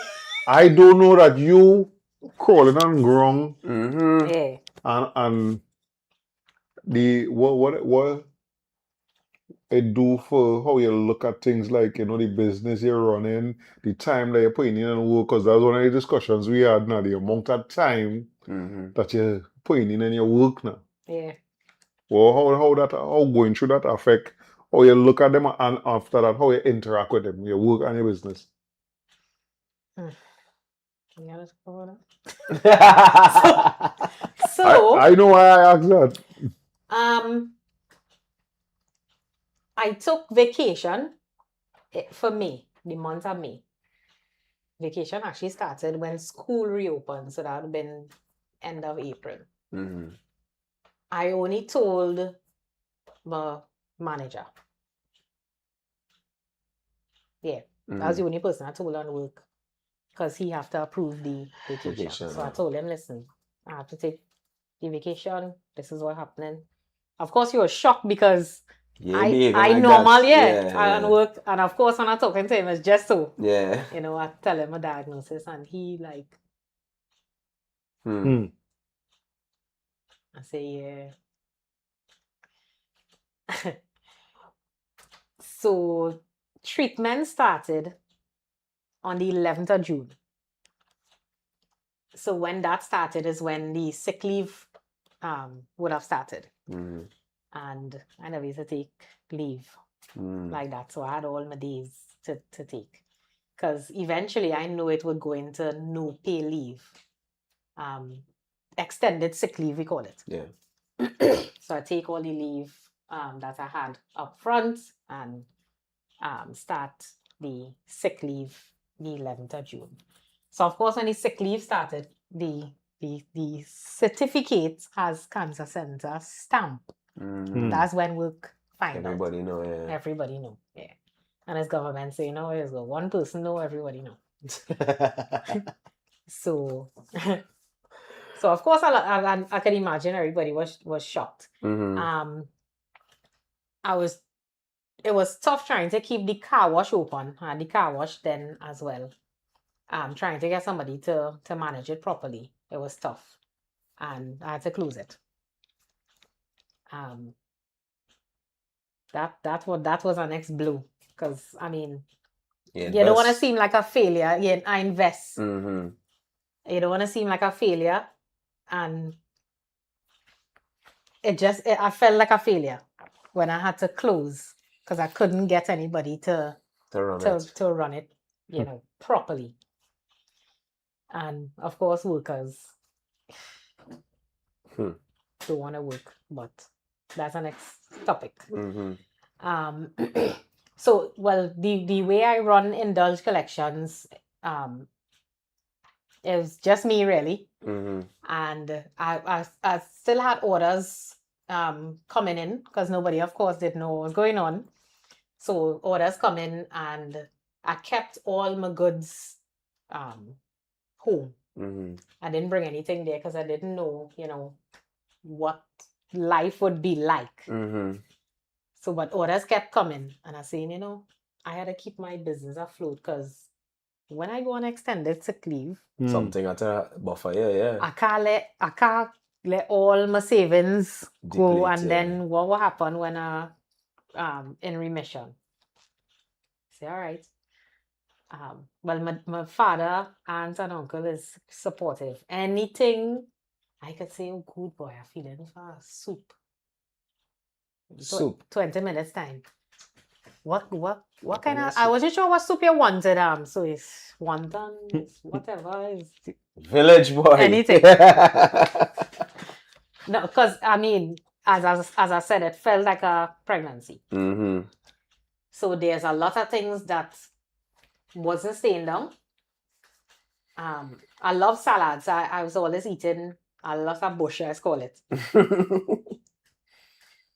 [SPEAKER 3] I don't know that you crawling on ground
[SPEAKER 4] Yeah.
[SPEAKER 3] and the what it do for how you look at things like the business you're running, the time that you're putting in and work. Because that's one of the discussions we had now. The amount of time that you're putting in your work now.
[SPEAKER 4] Yeah.
[SPEAKER 3] Well, how going through that affect how you look at them and after that how you interact with them, your work and your business.
[SPEAKER 4] Yeah, let's go on that. So
[SPEAKER 3] I know why I asked that.
[SPEAKER 4] I took vacation for May, the month of May. Vacation actually started when school reopened, so that would have been end of April. I only told the manager. Yeah, that's the only person I told on work because he have to approve the vacation. So I told him, listen, I have to take the vacation. This is what happening. Of course, he was shocked because I normal, and work, and of course, when I'm talking to him, it's just so.
[SPEAKER 2] Yeah.
[SPEAKER 4] I tell him a diagnosis, and he like. I say, yeah. So treatment started on the 11th of June. So when that started is when the sick leave would have started. And I never used to take leave like that. So I had all my days to take. Because eventually I know it would go into no pay leave. Extended sick leave, we call it.
[SPEAKER 2] Yeah.
[SPEAKER 4] So I take all the leave that I had up front and start the sick leave the 11th of June. So of course, when the sick leave started, the certificate has cancer center stamp. That's when work find
[SPEAKER 2] Everybody
[SPEAKER 4] out.
[SPEAKER 2] know, yeah.
[SPEAKER 4] Everybody know, yeah. And as government say, there's one person know, everybody know. So of course, I can imagine everybody was shocked. It was tough trying to keep the car wash open and the car wash then as well. Trying to get somebody to manage it properly. It was tough. And I had to close it. That was our next blow. Because I mean, you don't want to seem like a failure. Yeah, I invest. You don't want to seem like a failure. And I felt like a failure when I had to close because I couldn't get anybody to run it, properly. And of course, workers don't want to work, but that's the next topic. So, well, the way I run Indulge collections, it was just me really, and I still had orders coming in because nobody, of course, didn't know what was going on. So orders come in, and I kept all my goods home. I didn't bring anything there because I didn't know, what life would be like. So, but orders kept coming, and I saying, I had to keep my business afloat because when I go on extended sick leave,
[SPEAKER 2] Something at a buffer, yeah.
[SPEAKER 4] I can't let all my savings go,
[SPEAKER 2] Deplete,
[SPEAKER 4] and
[SPEAKER 2] yeah.
[SPEAKER 4] then what will happen when I in remission? Say, all right. Well, my father, aunt, and uncle is supportive. Anything I could say, oh, good boy, I'm feeling for soup.
[SPEAKER 2] Soup.
[SPEAKER 4] 20 minutes time. What kind of? I wasn't sure what soup you wanted. So it's wonton, it's whatever, is
[SPEAKER 2] Village boy.
[SPEAKER 4] anything. No, because I mean, as I said, it felt like a pregnancy. So there's a lot of things that wasn't staying down. I love salads. I was always eating a lot of bush, I call it.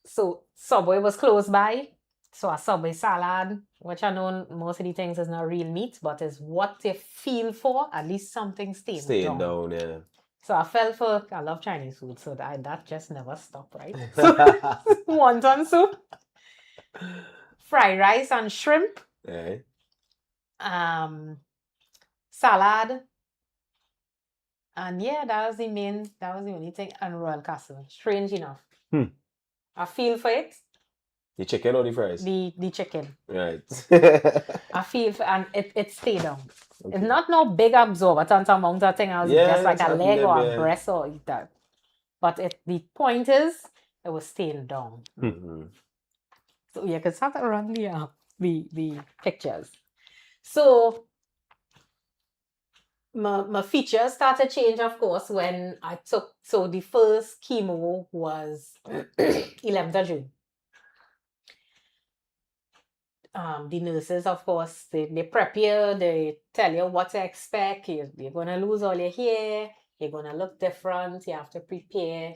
[SPEAKER 4] So Subway was close by. So a Subway salad, which I know most of the things is not real meat, but is what they feel for, at least something staying down.
[SPEAKER 2] Yeah.
[SPEAKER 4] So I love Chinese food, so that just never stopped, right? So wonton soup, fried rice and shrimp,
[SPEAKER 2] Yeah.
[SPEAKER 4] salad, and yeah, that was the only thing. And Royal Castle, strange enough. I feel for it.
[SPEAKER 2] The chicken or the fries?
[SPEAKER 4] The chicken.
[SPEAKER 2] Right.
[SPEAKER 4] I feel for, and it stayed down. Okay. It's not no big absorbent amount of thing. I was just like a leg or a breast or that. But the point is, it was staying down. So you can start to run the pictures. So my features started to change, of course, when I took, so the first chemo was 11th of June. The nurses, of course, they prep you, they tell you what to expect. You're going to lose all your hair, you're going to look different, you have to prepare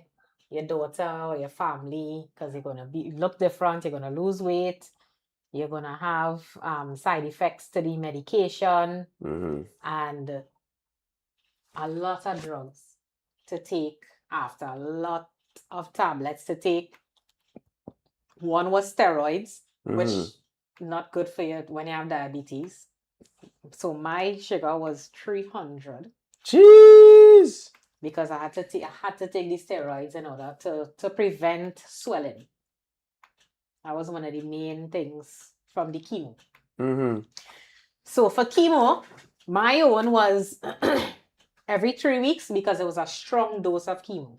[SPEAKER 4] your daughter or your family because you're going to look different, you're going to lose weight, you're going to have side effects to the medication, and a lot of drugs to take after, a lot of tablets to take. One was steroids, which not good for you when you have diabetes. So my sugar was 300.
[SPEAKER 2] Jeez!
[SPEAKER 4] Because I had to take the steroids in order to prevent swelling. That was one of the main things from the chemo. So for chemo, my own was every 3 weeks because it was a strong dose of chemo.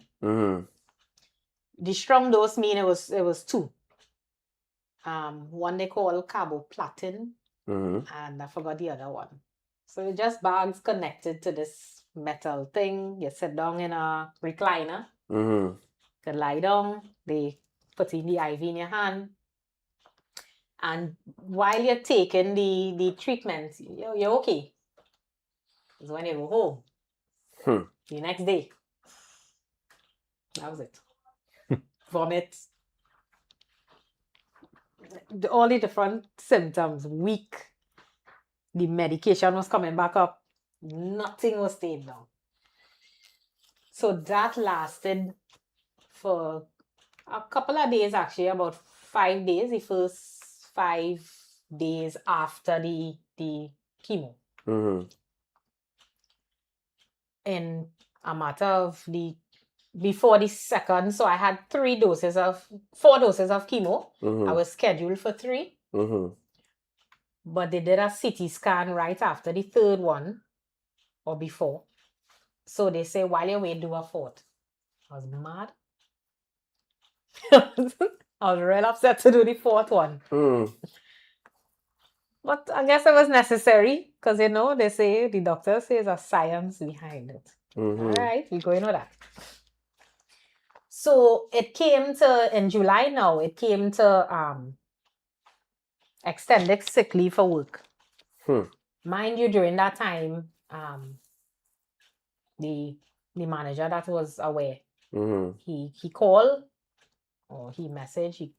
[SPEAKER 4] The strong dose mean it was 2. One they call carboplatin, and I forgot the other one. So it's just bags connected to this metal thing. You sit down in a recliner. You can lie down. They put in the IV in your hand. And while you're taking the treatment, you're okay. It's when you go home. The next day. That was it. Vomit. All the different symptoms, weak. The medication was coming back up. Nothing was staying down. So that lasted for a couple of days, actually, about 5 days, the first 5 days after the chemo. In a matter of before the second, so I had 4 doses of chemo. I was scheduled for 3. But they did a CT scan right after the 3rd one or before. So they say, while you wait, do a 4th. I was mad. I was real upset to do the 4th one. But I guess it was necessary because, they say, the doctor says a science behind it. All right, we're going with that. So it came to, in July now, it came to extended sick leave for work. Mind you, during that time, the manager that was aware, he called or he messaged,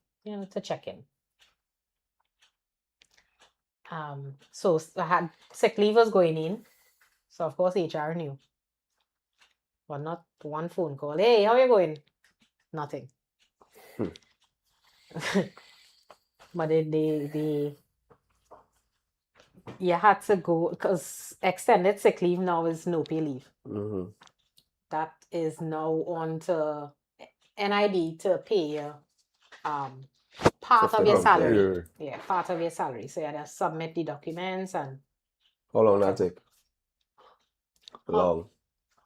[SPEAKER 4] to check in. So I had sick leave was going in. So of course HR knew. But not one phone call. Hey, how you going? Nothing. But you had to go because extended sick leave now is no pay leave.
[SPEAKER 2] Mm-hmm.
[SPEAKER 4] That is now on to NIB to pay you part of your
[SPEAKER 2] 50
[SPEAKER 4] salary. Yeah, part of your salary. So you had to submit the documents and
[SPEAKER 2] How long that take? Long.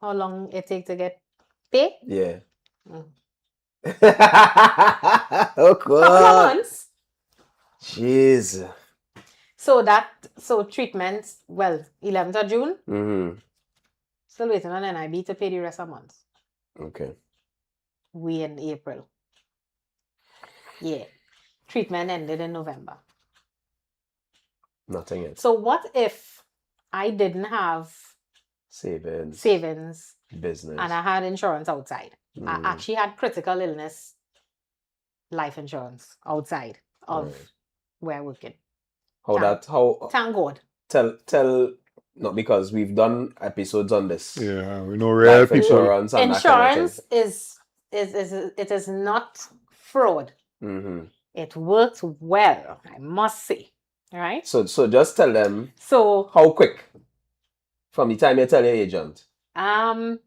[SPEAKER 4] how long it take to get paid?
[SPEAKER 2] Yeah.
[SPEAKER 4] Mm.
[SPEAKER 2] Oh,
[SPEAKER 4] Couple of
[SPEAKER 2] God.
[SPEAKER 4] months.
[SPEAKER 2] Jeez.
[SPEAKER 4] So treatments, 11th of June,
[SPEAKER 2] Mm-hmm.
[SPEAKER 4] still waiting on NIB to pay the rest of the month.
[SPEAKER 2] Okay.
[SPEAKER 4] We in April. Yeah. Treatment ended in November.
[SPEAKER 2] Nothing yet.
[SPEAKER 4] So what if I didn't have
[SPEAKER 2] Savings. Business.
[SPEAKER 4] and I had insurance outside?
[SPEAKER 2] Mm.
[SPEAKER 4] I actually had critical illness life insurance outside of where I'm working. Thank God.
[SPEAKER 2] Tell not because we've done episodes on this.
[SPEAKER 3] Yeah, we know real
[SPEAKER 2] Life
[SPEAKER 3] people.
[SPEAKER 2] insurance and that kind of
[SPEAKER 4] Insurance is not fraud.
[SPEAKER 2] thing. Mm-hmm.
[SPEAKER 4] It works well, I must say. Right?
[SPEAKER 2] So just tell them
[SPEAKER 4] So
[SPEAKER 2] how quick from the time you tell your agent.
[SPEAKER 4] I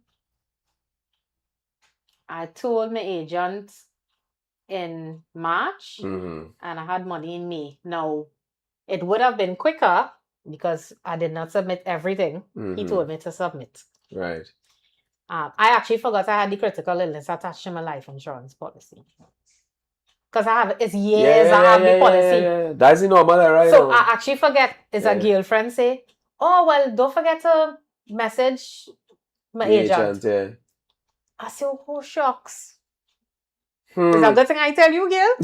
[SPEAKER 4] told my agent in March
[SPEAKER 2] Mm-hmm.
[SPEAKER 4] and I had money in May. Now, it would have been quicker because I did not submit everything he told me to submit.
[SPEAKER 2] Right.
[SPEAKER 4] I actually forgot I had the critical illness attached to my life insurance policy. Because it's years I have the policy.
[SPEAKER 2] Yeah. That's the normal, right?
[SPEAKER 4] So I actually forget. Is a girlfriend say, oh, well, don't forget to message my agent.
[SPEAKER 2] Yeah.
[SPEAKER 4] I say, oh, shucks. Is that a good thing I tell you, girl?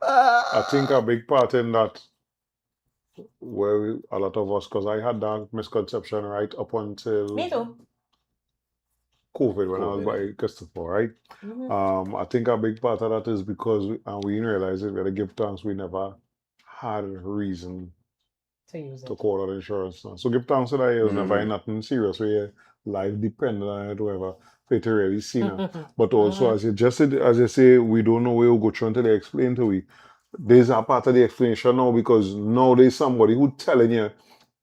[SPEAKER 3] I think a big part in that, a lot of us, because I had that misconception right up until
[SPEAKER 4] Me too.
[SPEAKER 3] COVID when I was by Christopher, right?
[SPEAKER 4] Mm-hmm.
[SPEAKER 3] I think a big part of that is because we didn't realize it. We had to give thanks. We never had a reason
[SPEAKER 4] To use
[SPEAKER 3] to
[SPEAKER 4] it.
[SPEAKER 3] call that insurance now. So give thanks to that. It was never nothing serious where your life depended on it, whatever. For it to really see now. But also, as you say, we don't know where we go through until they explain to we. There's a part of the explanation now because now there's somebody who telling you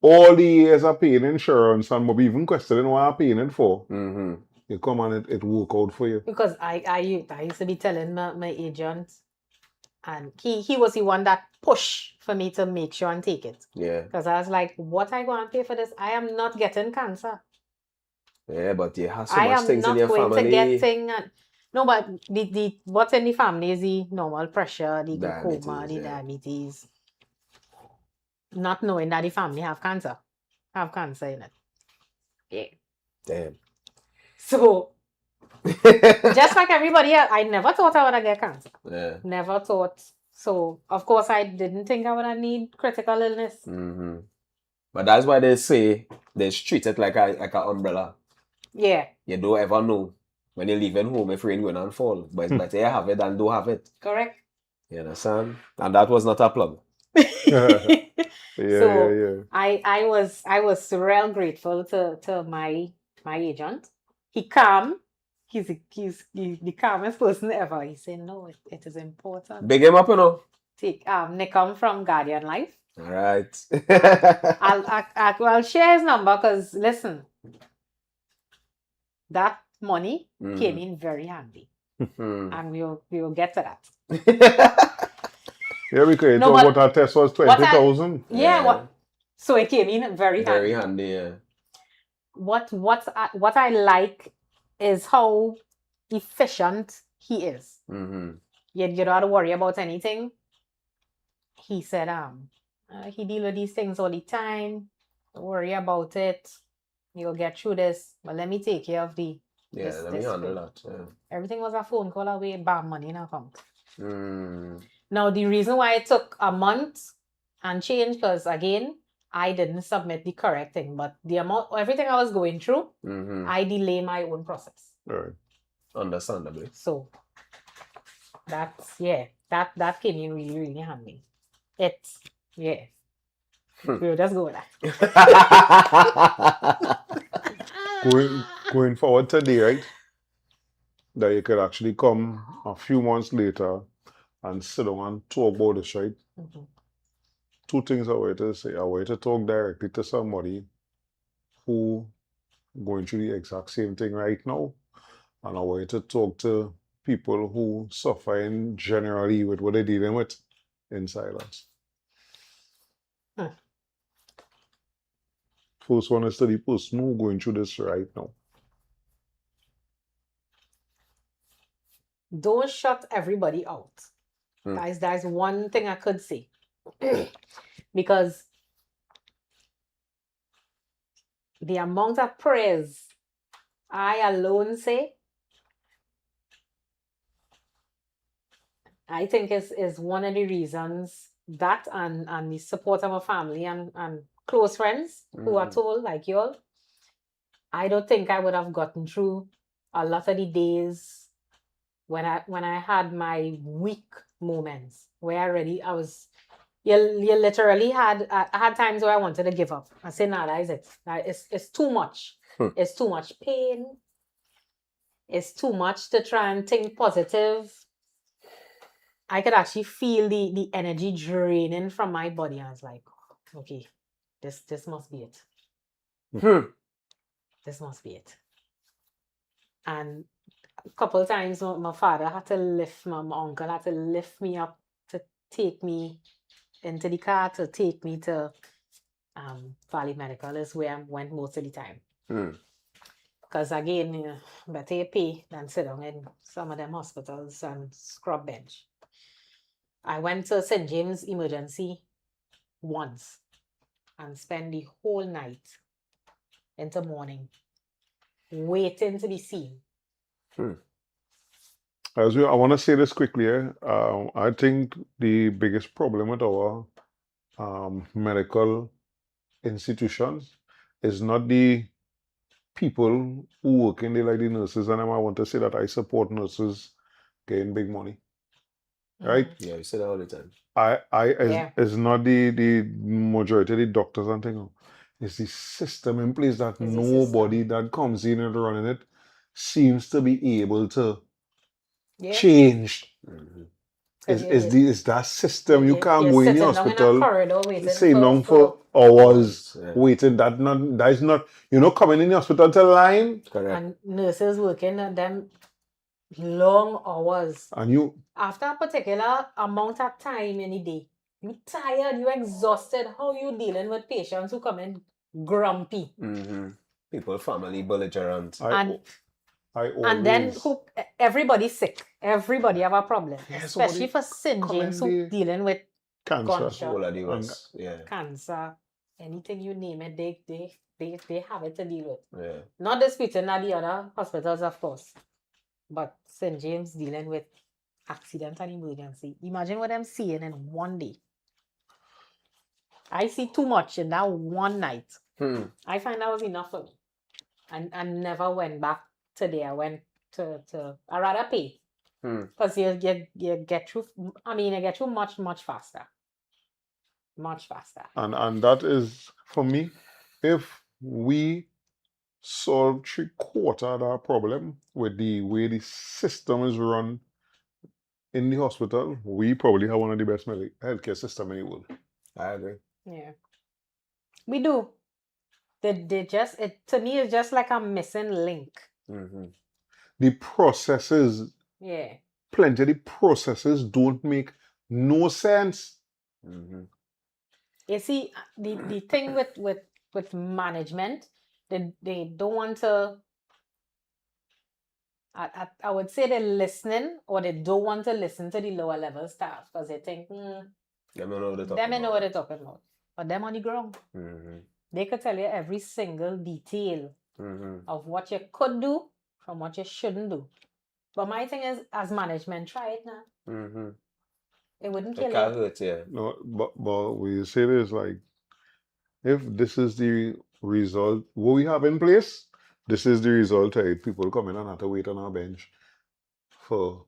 [SPEAKER 3] all the years of paying insurance and maybe even questioning what I'm paying it for.
[SPEAKER 2] Mm-hmm.
[SPEAKER 3] You come and it work out for you.
[SPEAKER 4] Because I used to be telling my agent, and he was the one that pushed for me to make sure and take it.
[SPEAKER 2] Yeah.
[SPEAKER 4] Because I was like, what I going to pay for this? I am not getting cancer.
[SPEAKER 2] Yeah, but you have so much things in your family.
[SPEAKER 4] I am not going to get things. No, but the what's in the family is the normal pressure, the glaucoma, the diabetes. Not knowing that the family have cancer in it. Yeah.
[SPEAKER 2] Damn.
[SPEAKER 4] So, just like everybody else, I never thought I would get cancer.
[SPEAKER 2] Yeah.
[SPEAKER 4] Never thought. So, of course, I didn't think I would need critical illness.
[SPEAKER 2] Mm-hmm. But that's why they say they treat it like an umbrella.
[SPEAKER 4] Yeah.
[SPEAKER 2] You don't ever know when you're leaving home if rain going and fall. But it's better you have it than don't have it.
[SPEAKER 4] Correct.
[SPEAKER 2] You understand? And that was not a plug.
[SPEAKER 3] Yeah.
[SPEAKER 4] I was real grateful to my agent. He calm. He's the calmest person ever. He said, no, it is important.
[SPEAKER 2] Big him up, you know.
[SPEAKER 4] Take Nikom from Guardian Life.
[SPEAKER 2] All right.
[SPEAKER 4] I'll share his number because listen, that money came in very handy. And we'll get to that.
[SPEAKER 3] Yeah, because what our test was 20,000.
[SPEAKER 4] Yeah. So it came in very handy.
[SPEAKER 2] Very handy, yeah.
[SPEAKER 4] What I like is how efficient he is.
[SPEAKER 2] Mm-hmm.
[SPEAKER 4] You don't have to worry about anything. He said, he deal with these things all the time. Don't worry about it. You'll get through this. But let me take care of the.
[SPEAKER 2] Yeah, let me handle that. Yeah.
[SPEAKER 4] Everything was a phone call away, bam, money in account. Now, the reason why it took a month and change, because again, I didn't submit the correct thing, but everything I was going through, I delay my own process.
[SPEAKER 3] Right.
[SPEAKER 2] Understandably.
[SPEAKER 4] So, that came in really, really handy. We'll just go with that.
[SPEAKER 3] Going forward today, right? That you could actually come a few months later and sit down and talk about this, right?
[SPEAKER 4] Mhm.
[SPEAKER 3] Two things I want to say. I want to talk directly to somebody who going through the exact same thing right now. And I want to talk to people who suffering generally with what they're dealing with in silence.
[SPEAKER 4] Hmm.
[SPEAKER 3] First one is to the person who going through this right now.
[SPEAKER 4] Don't shut everybody out. Guys, that's one thing I could say. Because the amount of prayers I alone say, I think is one of the reasons that and the support of my family and close friends who are told, like y'all, I don't think I would have gotten through a lot of the days when I had my weak moments where I was you literally had I had times where I wanted to give up. I said, nah, that is it. It's too much. It's too much pain. It's too much to try and think positive. I could actually feel the energy draining from my body. I was like, okay, this must be it. This must be it. And a couple of times my father had to lift my uncle had to lift me up to take me into the car to take me to Valley Medical is where I went most of the time. Because again, better you pay than sit down in some of them hospitals and scrub bench. I went to St. James Emergency once and spent the whole night into morning waiting to be seen.
[SPEAKER 3] As well, I want to say this quickly. I think the biggest problem with our medical institutions is not the people who work in there, like the nurses, and I want to say that I support nurses getting big money. Right?
[SPEAKER 2] Yeah, you say that all the time.
[SPEAKER 3] It's not the majority of the doctors and things. It's the system in place that
[SPEAKER 4] It's the
[SPEAKER 3] nobody that comes in and running it seems to be able to
[SPEAKER 4] Yeah.
[SPEAKER 3] change.
[SPEAKER 4] Because
[SPEAKER 3] It's that system. You can't
[SPEAKER 4] you're
[SPEAKER 3] go in the
[SPEAKER 4] sitting down in a
[SPEAKER 3] hospital,
[SPEAKER 4] corridor waiting
[SPEAKER 3] say long for hours, waiting. That is not. You're not coming in the hospital to line.
[SPEAKER 2] Correct.
[SPEAKER 4] And nurses working at them long hours.
[SPEAKER 3] And you
[SPEAKER 4] After a particular amount of time in a day, you tired, you exhausted. How you dealing with patients who come in grumpy?
[SPEAKER 2] People, family, belligerent.
[SPEAKER 4] And then everybody's sick. Everybody have a problem. Especially for St. James who dealing with
[SPEAKER 3] cancer.
[SPEAKER 4] Cancer, anything you name it, they have it to deal with. Not disputing at the other hospitals, of course. But St. James dealing with accident and emergency. Imagine what I'm seeing in one day. I see too much in that one night. I find that was enough for me. And never went back to there. I went to I rather pay. Because you get through, you get through much, much faster. Much faster.
[SPEAKER 3] And that is, for me, if we solve 3/4 of our problem with the way the system is run in the hospital, we probably have one of the best healthcare systems in the world.
[SPEAKER 2] I agree.
[SPEAKER 4] Yeah. We do. They just, to me, it's just like a missing link.
[SPEAKER 3] The processes, plenty of the processes don't make no sense.
[SPEAKER 4] You see, the thing with management, they don't want to, I would say they're listening, or they don't want to listen to the lower level staff because they think, them know what they're talking about. But them on the ground, they could tell you every single detail of what you could do from what you shouldn't do. But my thing is, as management, try it now. It wouldn't kill you.
[SPEAKER 3] No, but we say this, like, if this is the result, what we have in place, this is the result. People come in and have to wait on our bench for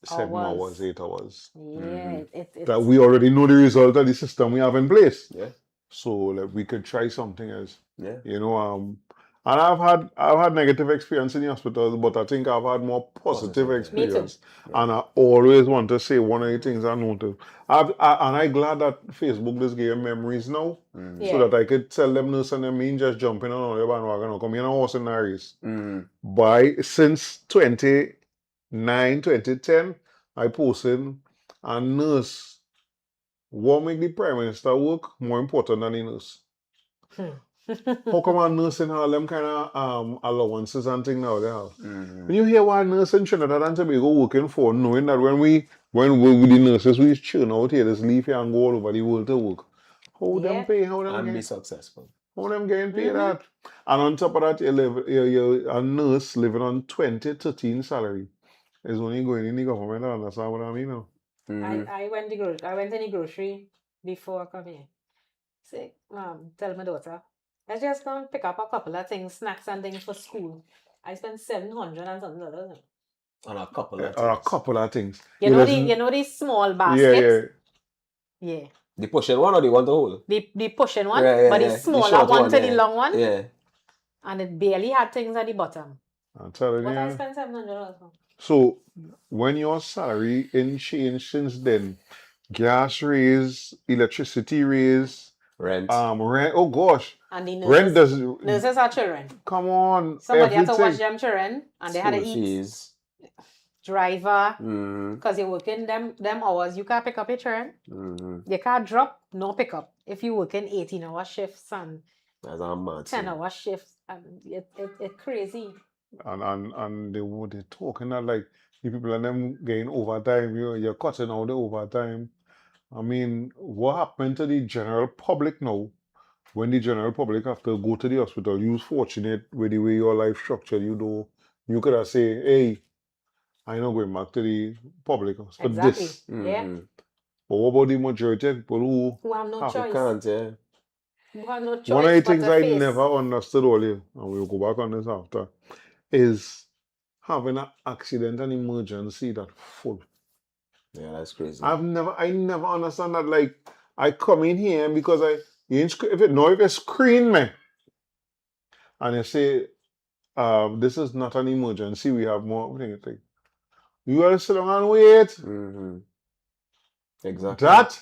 [SPEAKER 3] 7 hours,
[SPEAKER 4] Hours.
[SPEAKER 3] 8 hours.
[SPEAKER 4] Yeah,
[SPEAKER 3] That
[SPEAKER 4] it's
[SPEAKER 3] we already know the result of the system we have in place.
[SPEAKER 2] Yeah.
[SPEAKER 3] So like, we could try something else.
[SPEAKER 2] Yeah.
[SPEAKER 3] You know, and I've had negative experience in the hospital, but I think I've had more positive
[SPEAKER 2] Positive, yeah.
[SPEAKER 4] Me too.
[SPEAKER 3] experience. And I always want to say one of the things I know to. And I'm glad that Facebook just gave memories now, so
[SPEAKER 4] Yeah.
[SPEAKER 3] that I could tell them no, and them mean just jumping on the bandwagon or come in a horse in a race.
[SPEAKER 2] Mm-hmm.
[SPEAKER 3] Since 2010, I posted a nurse. What make the Prime Minister work more important than the nurse? How come a nurse in Harlem kind of allowances and things now they have? When you hear one nurse in Trinidad and Tobago working for, knowing that when we with the nurses we churn out here, just leave here and go all over the world to work. How them
[SPEAKER 4] Yeah.
[SPEAKER 3] pay? How them
[SPEAKER 2] And be
[SPEAKER 3] get?
[SPEAKER 2] successful.
[SPEAKER 3] How them getting paid that? And on top of that, you're a nurse living on 2013 salary. Is only going in the government. I understand what I mean now.
[SPEAKER 4] I went in the grocery before I come here. Say, tell my daughter, let's just come pick up a couple of things, snacks and things for school. I spent 700 and something dollars.
[SPEAKER 2] On a couple of
[SPEAKER 3] A
[SPEAKER 2] things.
[SPEAKER 3] couple of things.
[SPEAKER 4] You know these small baskets? Yeah.
[SPEAKER 2] The pushing one or the one to hold?
[SPEAKER 4] The pushing one,
[SPEAKER 2] Yeah,
[SPEAKER 4] but the
[SPEAKER 2] The
[SPEAKER 4] smaller
[SPEAKER 2] short
[SPEAKER 4] one to the
[SPEAKER 2] yeah.
[SPEAKER 4] long one.
[SPEAKER 2] Yeah.
[SPEAKER 4] And it barely had things at the bottom.
[SPEAKER 3] I'm telling
[SPEAKER 4] But I
[SPEAKER 3] you.
[SPEAKER 4] spent $700 for.
[SPEAKER 3] So when your salary in change since then, gas raise, electricity raise,
[SPEAKER 2] Rent.
[SPEAKER 3] rent. Oh gosh,
[SPEAKER 4] And the
[SPEAKER 3] rent does.
[SPEAKER 4] nurses are children.
[SPEAKER 3] Come on,
[SPEAKER 4] Somebody had to
[SPEAKER 3] everything.
[SPEAKER 4] watch them children, and they had to
[SPEAKER 2] School
[SPEAKER 4] eat.
[SPEAKER 2] fees.
[SPEAKER 4] Driver,
[SPEAKER 2] Mm-hmm.
[SPEAKER 4] because you're working them hours, you can't pick up your children.
[SPEAKER 2] Mm-hmm.
[SPEAKER 4] You can't drop, no pick up. If you work in 18-hour shifts and
[SPEAKER 2] That's a mad
[SPEAKER 4] 10-hour shifts, and it's crazy.
[SPEAKER 3] And they're talking that like the people and them getting overtime. You're cutting out the overtime. I mean, what happened to the general public now? When the general public have to go to the hospital, you're fortunate with the way your life structured. You could have say, hey, I'm not going back to the public for
[SPEAKER 4] Exactly.
[SPEAKER 3] this.
[SPEAKER 4] Yeah.
[SPEAKER 3] But what about the majority of people
[SPEAKER 4] Who have no
[SPEAKER 3] have-
[SPEAKER 4] choice.
[SPEAKER 2] Can't, yeah.
[SPEAKER 4] Who have no choice.
[SPEAKER 3] One of the
[SPEAKER 4] but
[SPEAKER 3] things
[SPEAKER 4] to
[SPEAKER 3] I
[SPEAKER 4] face.
[SPEAKER 3] never understood earlier, and we'll go back on this after, is having an accident and emergency that full.
[SPEAKER 2] Yeah, that's crazy.
[SPEAKER 3] I never understand that. Like, I come in here because if you screen me and you say, this is not an emergency, we have more things. You gotta sit down and wait.
[SPEAKER 2] Mm-hmm. Exactly.
[SPEAKER 3] That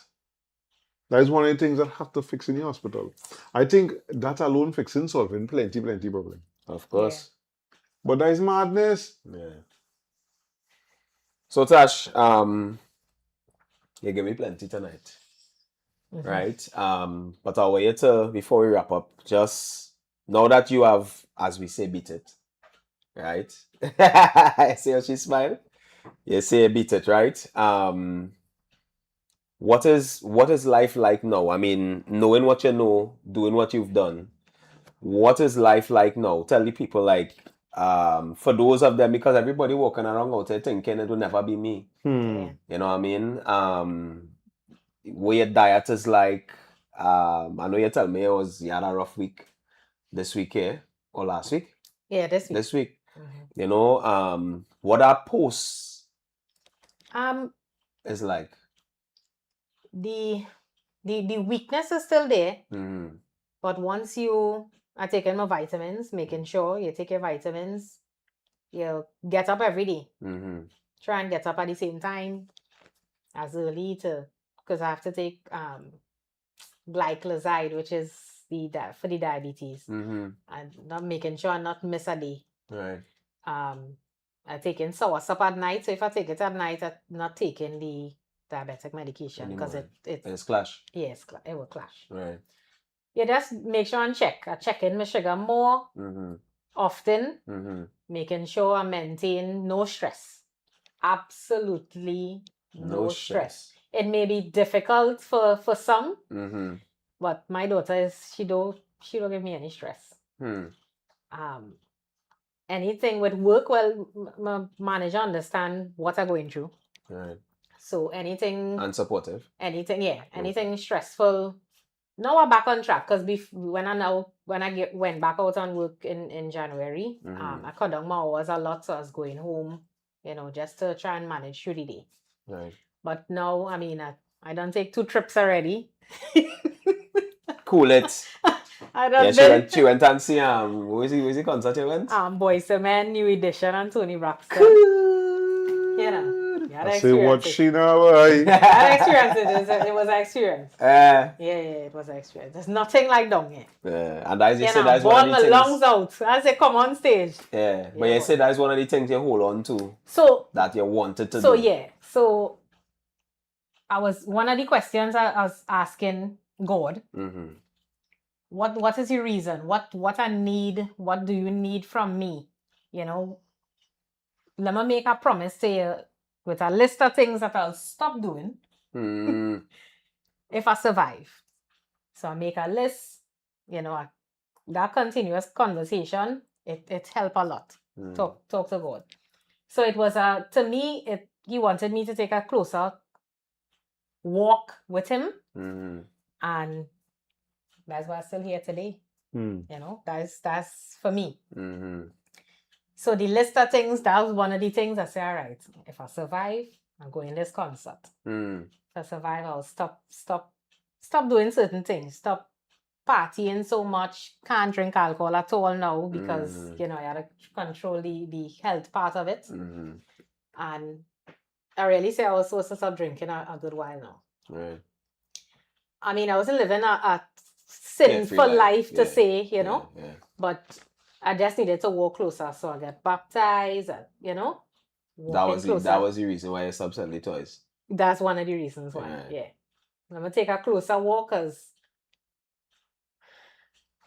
[SPEAKER 3] is one of the things that have to fix in the hospital. I think that alone fixing solving plenty problem.
[SPEAKER 2] Of course.
[SPEAKER 3] But that is madness.
[SPEAKER 2] Yeah. So Tash, you give me plenty tonight. Right? But I want you to, before we wrap up, just now that you have, as we say, beat it. Right? I see how she smiled. You say beat it, right? What is life like now? I mean, knowing what you know, doing what you've done. What is life like now? Tell the people, like, for those of them, because everybody walking around out there thinking it will never be me.
[SPEAKER 4] Yeah.
[SPEAKER 2] You know what I mean? What your diet is like. I know you tell me you had a rough week this week here, or last week?
[SPEAKER 4] Yeah, this week.
[SPEAKER 2] This week. You know, what our posts is like.
[SPEAKER 4] The weakness is still there, but once you are taking my vitamins, making sure you take your vitamins, you get up every day. Try and get up at the same time as early because I have to take glycoside, which is for the diabetes, and not making sure I not miss a day.
[SPEAKER 2] Right.
[SPEAKER 4] I'm taking soursop at night, so if I take it at night, I'm not taking the diabetic medication because
[SPEAKER 2] it's clash.
[SPEAKER 4] Yes, it will clash.
[SPEAKER 2] Right.
[SPEAKER 4] You just make sure and check. I check in my sugar more often, making sure I maintain no stress. Absolutely no stress. It may be difficult for some, but my daughter she don't give me any stress. Anything with work, well, my manager understand what I'm going through.
[SPEAKER 2] Right.
[SPEAKER 4] So anything
[SPEAKER 2] and supportive.
[SPEAKER 4] Anything stressful. Now I'm back on track because when I went back out on work in January, I cut down my hours a lot, so I was going home just to try and manage through the day.
[SPEAKER 2] Right.
[SPEAKER 4] But now, I mean, I don't take 2 trips already.
[SPEAKER 2] Cool it.
[SPEAKER 4] I
[SPEAKER 2] Yeah,
[SPEAKER 4] don't been
[SPEAKER 2] she went and see where's the concert you went?
[SPEAKER 4] Boys to Men, New Edition, and Tony Braxton. You had
[SPEAKER 3] I
[SPEAKER 4] to
[SPEAKER 3] say, what
[SPEAKER 4] experience it.
[SPEAKER 3] she now? I
[SPEAKER 4] I had experience it. It was an experience.
[SPEAKER 2] Uh,
[SPEAKER 4] Yeah, it was an experience. There's nothing like down here.
[SPEAKER 2] and as you said, that's
[SPEAKER 4] ball
[SPEAKER 2] one of
[SPEAKER 4] my
[SPEAKER 2] the
[SPEAKER 4] lungs
[SPEAKER 2] things.
[SPEAKER 4] out as they come on stage.
[SPEAKER 2] Yeah, but
[SPEAKER 4] Yeah,
[SPEAKER 2] you
[SPEAKER 4] boy.
[SPEAKER 2] said that's one of the things you hold on to
[SPEAKER 4] So
[SPEAKER 2] that you wanted to
[SPEAKER 4] so
[SPEAKER 2] do.
[SPEAKER 4] yeah. So one of the questions I was asking God,
[SPEAKER 2] Mm-hmm.
[SPEAKER 4] what is your reason? What I need? What do you need from me? Let me make a promise to you with a list of things that I'll stop doing
[SPEAKER 2] Mm.
[SPEAKER 4] if I survive. So I make a list, that continuous conversation, it helped a lot. Talk to God. So it was to me, he wanted me to take a closer walk with him, and that's why I'm still here today. That's for me. So the list of things, that was one of the things I said, all right, if I survive, I'm going this concert. If I survive, I'll stop doing certain things, stop partying so much, can't drink alcohol at all now because I had to control the health part of it. And I really say I was supposed to stop drinking a good while now.
[SPEAKER 2] Right.
[SPEAKER 4] I mean, I wasn't living a sinful life to say,
[SPEAKER 2] Yeah.
[SPEAKER 4] but I just needed to walk closer, so I got baptized, and
[SPEAKER 2] That was the reason why you stopped selling the toys.
[SPEAKER 4] That's one of the reasons why. Yeah. I'm gonna take a closer walk because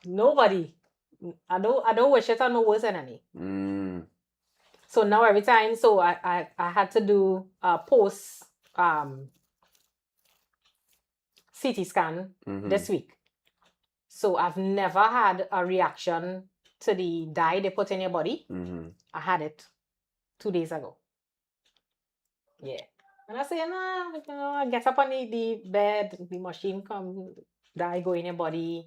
[SPEAKER 4] nobody, I don't wish it on no worse enemy. So now every time, so I had to do a post CT scan this week. So I've never had a reaction to the dye they put in your body. I had it 2 days ago. Yeah. And I say, I get up on the bed, the machine come, dye go in your body.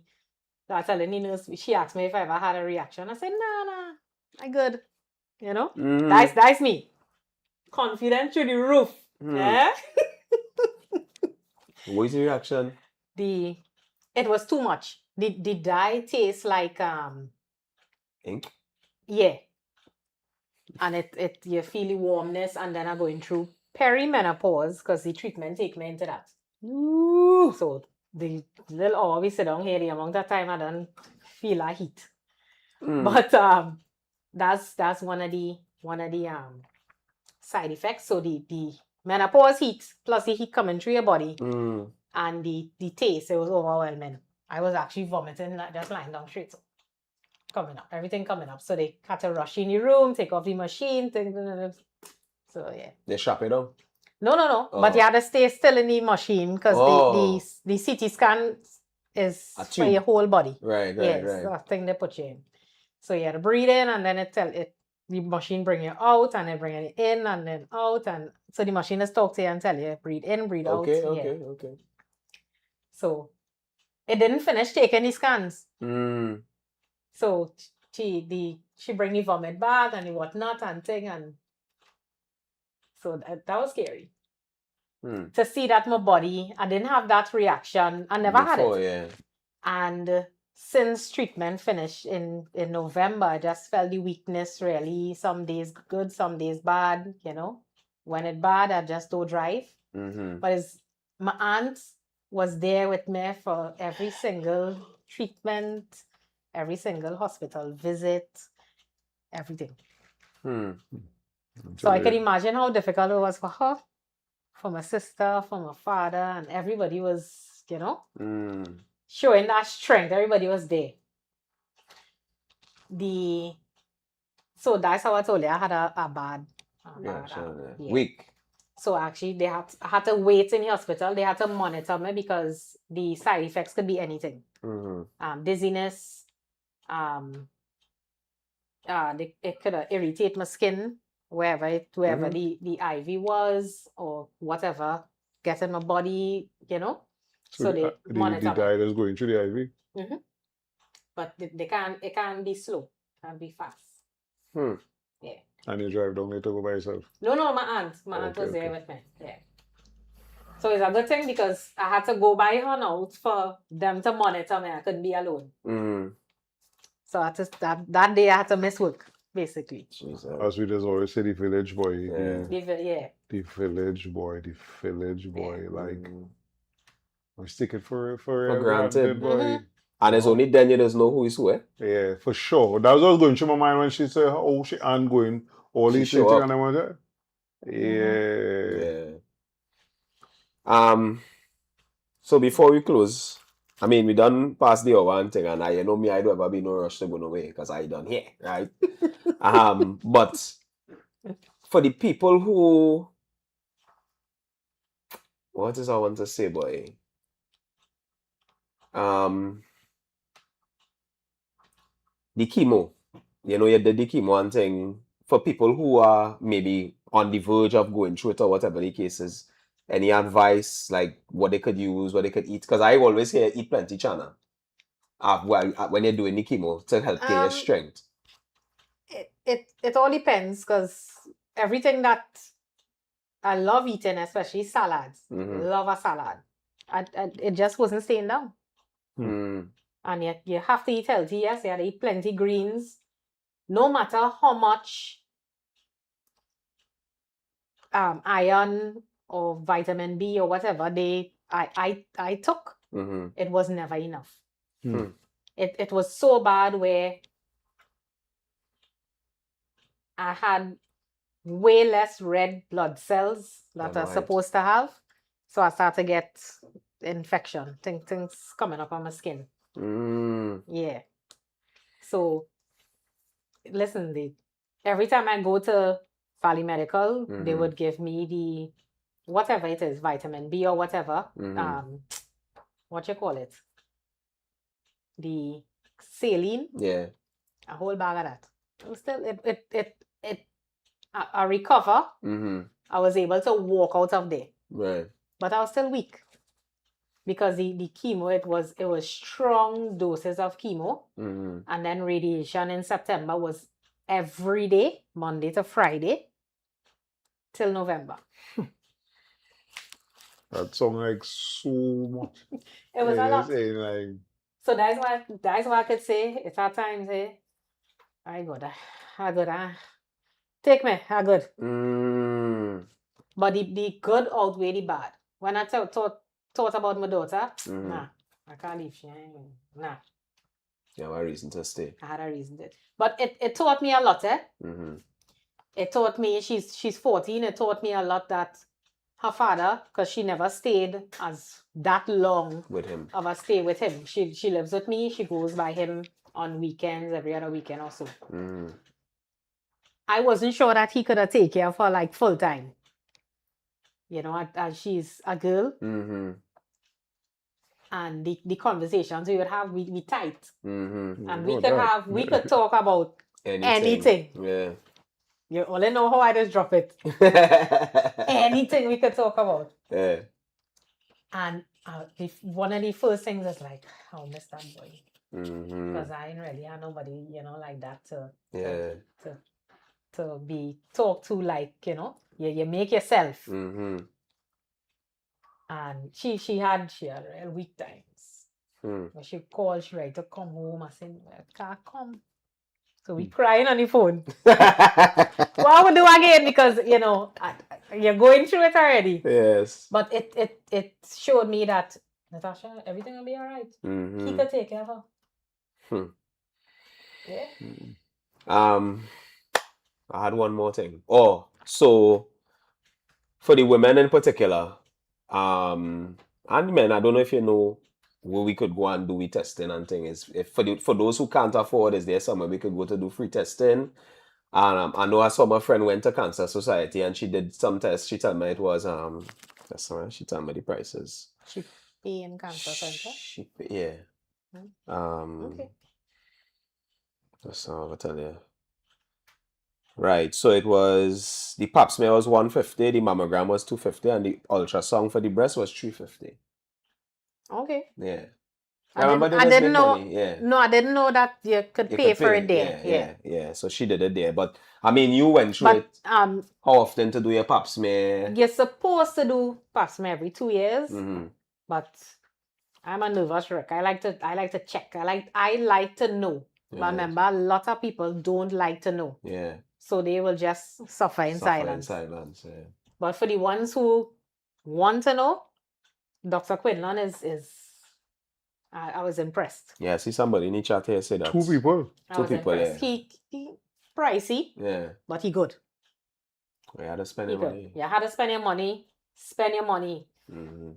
[SPEAKER 4] So I tell the nurse, she asked me if I ever had a reaction. I said, nah, I good. That's me. Confident through the roof. Yeah.
[SPEAKER 2] What is the reaction?
[SPEAKER 4] It was too much. The dye tastes like
[SPEAKER 2] ink.
[SPEAKER 4] Yeah. And it you feel the warmness, and then I'm going through perimenopause because the treatment take me into that.
[SPEAKER 2] Ooh.
[SPEAKER 4] So the little hour we sit down here, the amount of time I don't feel a heat. But that's one of the side effects. So the menopause heat plus the heat coming through your body and the taste, it was overwhelming. I was actually vomiting, just lying down straight. Everything coming up. So they had to rush in the room, take off the machine, so yeah.
[SPEAKER 2] They strap it on?
[SPEAKER 4] No. But you had to stay still in the machine because the CT scan is for your whole body.
[SPEAKER 2] Right.
[SPEAKER 4] That thing they put you in. So you had to breathe in, and then the machine bring you out, and then bring you in and then out, and so the machine is talk to you and tell you breathe in, breathe out.
[SPEAKER 2] Okay.
[SPEAKER 4] So it didn't finish taking the scans. So she bring the vomit bath and the whatnot and thing, and so that was scary. To see that my body, I didn't have that reaction. I never had it.
[SPEAKER 2] Yeah.
[SPEAKER 4] And since treatment finished in November, I just felt the weakness really. Some days good, some days bad, When it's bad, I just don't drive. But my aunt was there with me for every single treatment, every single hospital visit, everything. So I can imagine how difficult it was for her, for my sister, for my father, and everybody was, showing that strength. Everybody was there. So that's how I told you I had a bad
[SPEAKER 2] week.
[SPEAKER 4] So actually I had to wait in the hospital. They had to monitor me because the side effects could be anything. Dizziness, it could irritate my skin wherever the IV was or whatever, get in my body, So they monitor
[SPEAKER 3] the dye is going through the IV.
[SPEAKER 4] But it can be slow, it can be fast. Yeah.
[SPEAKER 3] And you drive down there to go by yourself.
[SPEAKER 4] No, my aunt. My aunt
[SPEAKER 3] Okay,
[SPEAKER 4] was there
[SPEAKER 3] okay.
[SPEAKER 4] with me. Yeah. So it's a good thing because I had to go by her now for them to monitor me. I couldn't be alone. So that day I had to miss work, basically.
[SPEAKER 2] Jesus.
[SPEAKER 3] As we just always say, the village boy.
[SPEAKER 2] Yeah.
[SPEAKER 4] Yeah.
[SPEAKER 3] The village boy. The village boy. Like, we stick it for real
[SPEAKER 2] granted.
[SPEAKER 3] boy.
[SPEAKER 2] And it's only then you just know who is who, eh?
[SPEAKER 3] Yeah, for sure. That was what was going through my mind when she said, "Oh, she ain't going." All
[SPEAKER 2] She
[SPEAKER 3] these
[SPEAKER 2] show
[SPEAKER 3] things,
[SPEAKER 2] up.
[SPEAKER 3] and I was like, yeah.
[SPEAKER 2] Yeah. So before we close, I mean, we done past the hour and thing, and I, you know me, I don't ever be no rush to go nowhere because I done here, right? But for the people who, what is I want to say, boy? The chemo, you know, you did the chemo and thing. For people who are maybe on the verge of going through it or whatever the case is, any advice, like what they could use, what they could eat? Because I always hear eat plenty, Chana. When you're doing the chemo to help get your strength.
[SPEAKER 4] It all depends because everything that I love eating, especially salads. Love a salad. And it just wasn't staying down. And yet you have to eat healthy. Yes, you have to eat plenty greens. No matter how much iron or vitamin B or whatever I took, it was never enough. It was so bad where I had way less red blood cells that I'm supposed to have. So I started to get infection, things coming up on my skin. Yeah. So, listen, every time I go to Valley Medical, they would give me the, whatever it is, vitamin B or whatever, what you call it? The saline.
[SPEAKER 2] Yeah.
[SPEAKER 4] A whole bag of that. Still, I recover. I was able to walk out of there.
[SPEAKER 2] Right.
[SPEAKER 4] But I was still weak. Because the chemo, it was strong doses of chemo. And then radiation in September was every day, Monday to Friday, till November.
[SPEAKER 3] That sounds like so much.
[SPEAKER 4] It was a lot.
[SPEAKER 3] Like,
[SPEAKER 4] so that's why I could say, it's our time, say, I good. Take me, I good. But the good outweigh the bad. When I thought about my daughter, nah, I can't leave. Nah.
[SPEAKER 2] You have a reason to stay.
[SPEAKER 4] I had a reason to. But it taught me a lot, eh? It taught me, she's 14, it taught me a lot that her father, because she never stayed as that long
[SPEAKER 2] with him.
[SPEAKER 4] Of a stay with him. She lives with me, she goes by him on weekends, every other weekend or so. I wasn't sure that he could have taken care of her like full time. You know, as she's a girl. And the conversations we would have, we tight. And we could talk about anything.
[SPEAKER 2] Yeah.
[SPEAKER 4] You only know how I just drop it. Anything we could talk about.
[SPEAKER 2] Yeah.
[SPEAKER 4] And one of the first things is like, I'll miss that boy. Because I ain't really have nobody, like that to be talked to, like, you make yourself. And she had real weak times. When she called, she ready to come home. I said, I can't come. So we crying on the phone. What would do again? Because, you're going through it already.
[SPEAKER 2] Yes.
[SPEAKER 4] But it showed me that, Natasha, everything will be all right. He could take care of her.
[SPEAKER 2] Yeah. I had one more thing. So for the women in particular, and men, I don't know if you know where we could go and do the testing and things. If for those who can't afford, is there somewhere we could go to do free testing? I know I saw my friend went to Cancer Society and she did some tests. She told me it was that's right. She told me the prices.
[SPEAKER 4] She pay in Cancer Center?
[SPEAKER 2] Yeah.
[SPEAKER 4] Okay.
[SPEAKER 2] That's all I'll tell you. Right, so it was the pap smear was 150, the mammogram was 250, and the ultrasound for the breast was 350.
[SPEAKER 4] Okay.
[SPEAKER 2] Yeah. I remember they
[SPEAKER 4] I
[SPEAKER 2] just
[SPEAKER 4] didn't
[SPEAKER 2] make
[SPEAKER 4] know.
[SPEAKER 2] money. Yeah.
[SPEAKER 4] No, I didn't know that you could
[SPEAKER 2] You
[SPEAKER 4] pay
[SPEAKER 2] could
[SPEAKER 4] for
[SPEAKER 2] pay.
[SPEAKER 4] it there.
[SPEAKER 2] Yeah. So she did it there. But I mean, you went through
[SPEAKER 4] But
[SPEAKER 2] it. How often to do your pap smear?
[SPEAKER 4] you're supposed to do pap smear every 2 years.
[SPEAKER 2] Mm-hmm.
[SPEAKER 4] But I'm a nervous wreck. I like to check. I like to know. But
[SPEAKER 2] Right.
[SPEAKER 4] remember, a lot of people don't like to know.
[SPEAKER 2] Yeah.
[SPEAKER 4] So they will just suffer in silence.
[SPEAKER 2] Yeah.
[SPEAKER 4] But for the ones who want to know, Dr. Quinlan is I was impressed.
[SPEAKER 2] Yeah, see somebody in the chat here say that.
[SPEAKER 3] Two people.
[SPEAKER 4] I
[SPEAKER 2] Two
[SPEAKER 4] was
[SPEAKER 2] people,
[SPEAKER 4] impressed.
[SPEAKER 2] yeah.
[SPEAKER 4] He pricey,
[SPEAKER 2] Yeah.
[SPEAKER 4] but he good.
[SPEAKER 2] We had to spend
[SPEAKER 4] He
[SPEAKER 2] your
[SPEAKER 4] good.
[SPEAKER 2] money.
[SPEAKER 4] You had to spend your money. Spend your money.
[SPEAKER 2] Mm-hmm.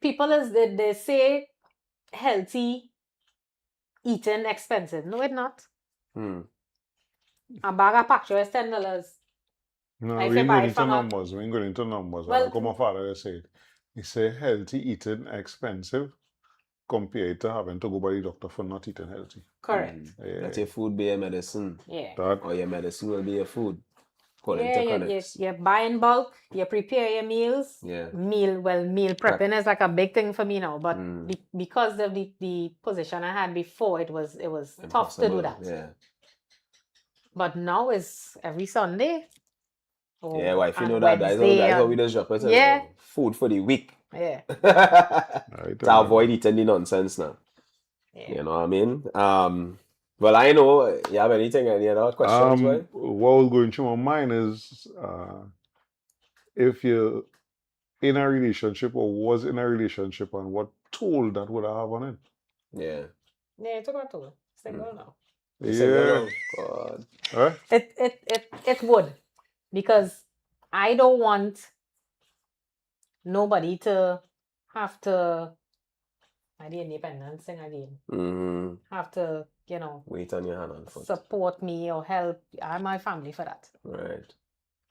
[SPEAKER 4] People they say healthy eating expensive. No, it's not. A bag of pack is $10.
[SPEAKER 3] No,
[SPEAKER 4] If
[SPEAKER 3] we
[SPEAKER 4] you
[SPEAKER 3] ain't
[SPEAKER 4] buy
[SPEAKER 3] going
[SPEAKER 4] it
[SPEAKER 3] into
[SPEAKER 4] from a-
[SPEAKER 3] numbers. We ain't going into numbers.
[SPEAKER 4] Well-
[SPEAKER 3] Like my father said, he said healthy eating expensive compared to having to go by the doctor for not eating healthy.
[SPEAKER 4] Correct.
[SPEAKER 3] Yeah.
[SPEAKER 2] Let your food be your medicine.
[SPEAKER 4] Yeah.
[SPEAKER 3] That
[SPEAKER 2] Or your medicine will be your food. According
[SPEAKER 4] Yeah,
[SPEAKER 2] to
[SPEAKER 4] you
[SPEAKER 2] clinics.
[SPEAKER 4] buy in bulk, you prepare your meals.
[SPEAKER 2] Yeah.
[SPEAKER 4] Meal prepping is like a big thing for me now. But
[SPEAKER 2] Mm.
[SPEAKER 4] because of the position I had before, it was tough to do
[SPEAKER 2] Impossible,
[SPEAKER 4] that.
[SPEAKER 2] Yeah.
[SPEAKER 4] But now it's every Sunday.
[SPEAKER 2] Yeah, well, if you
[SPEAKER 4] and
[SPEAKER 2] know that, that's how we
[SPEAKER 4] Wednesday
[SPEAKER 2] just drop it.
[SPEAKER 4] Yeah.
[SPEAKER 2] Food for the week.
[SPEAKER 4] Yeah.
[SPEAKER 3] right,
[SPEAKER 2] To avoid eating the nonsense now.
[SPEAKER 4] Yeah.
[SPEAKER 2] You know what I mean? Well, I know. You have any other questions, boy?
[SPEAKER 3] what was going through my mind is if you're in a relationship or was in a relationship and what toll that would have on it.
[SPEAKER 2] Yeah.
[SPEAKER 4] Yeah, it's about to. Single now.
[SPEAKER 2] You single
[SPEAKER 3] Yeah.
[SPEAKER 2] now? God.
[SPEAKER 3] Huh?
[SPEAKER 4] It would. Because I don't want nobody to have to the independence thing again.
[SPEAKER 2] Mm-hmm.
[SPEAKER 4] Have to,
[SPEAKER 2] Wait on your hand and foot.
[SPEAKER 4] support me or help. I have my family for that.
[SPEAKER 2] Right.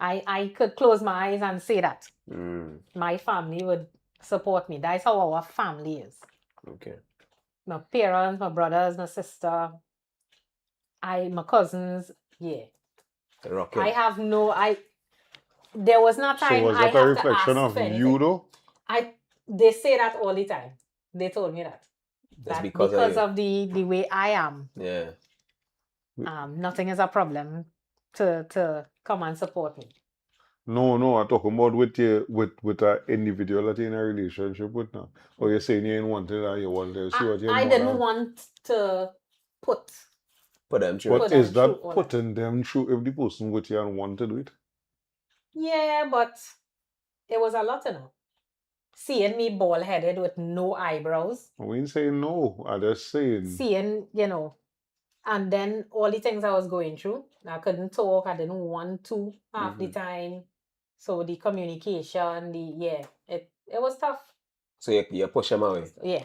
[SPEAKER 4] I could close my eyes and say that.
[SPEAKER 2] Mm.
[SPEAKER 4] My family would support me. That's how our family is.
[SPEAKER 2] Okay.
[SPEAKER 4] My parents, my brothers, my sister, my cousins, yeah.
[SPEAKER 2] Rocking.
[SPEAKER 4] I have there was not
[SPEAKER 3] So
[SPEAKER 4] time
[SPEAKER 3] was
[SPEAKER 4] I
[SPEAKER 3] that a
[SPEAKER 4] have to
[SPEAKER 3] reflection
[SPEAKER 4] ask
[SPEAKER 3] of
[SPEAKER 4] for anything.
[SPEAKER 3] you though?
[SPEAKER 4] They say that all the time. They told me that.
[SPEAKER 2] That's
[SPEAKER 4] That
[SPEAKER 2] because
[SPEAKER 4] of the way I am.
[SPEAKER 2] Yeah.
[SPEAKER 4] Nothing is a problem to come and support me.
[SPEAKER 3] No, I'm talking about with you with an individual that you're in a relationship with now. Or you're saying you ain't wanted that you want to see what your
[SPEAKER 4] I
[SPEAKER 3] mother.
[SPEAKER 4] didn't want to put
[SPEAKER 2] them through.
[SPEAKER 3] But
[SPEAKER 4] them
[SPEAKER 3] is
[SPEAKER 4] through
[SPEAKER 3] that
[SPEAKER 4] all that.
[SPEAKER 3] putting them through if the person with you and want to do it?
[SPEAKER 4] Yeah, but it was a lot, Seeing me bald headed with no eyebrows.
[SPEAKER 3] We ain't saying no. I'm just saying.
[SPEAKER 4] Seeing, and then all the things I was going through. I couldn't talk. I didn't want to half the time. So the communication, it was tough.
[SPEAKER 2] So you push them away.
[SPEAKER 4] Yeah.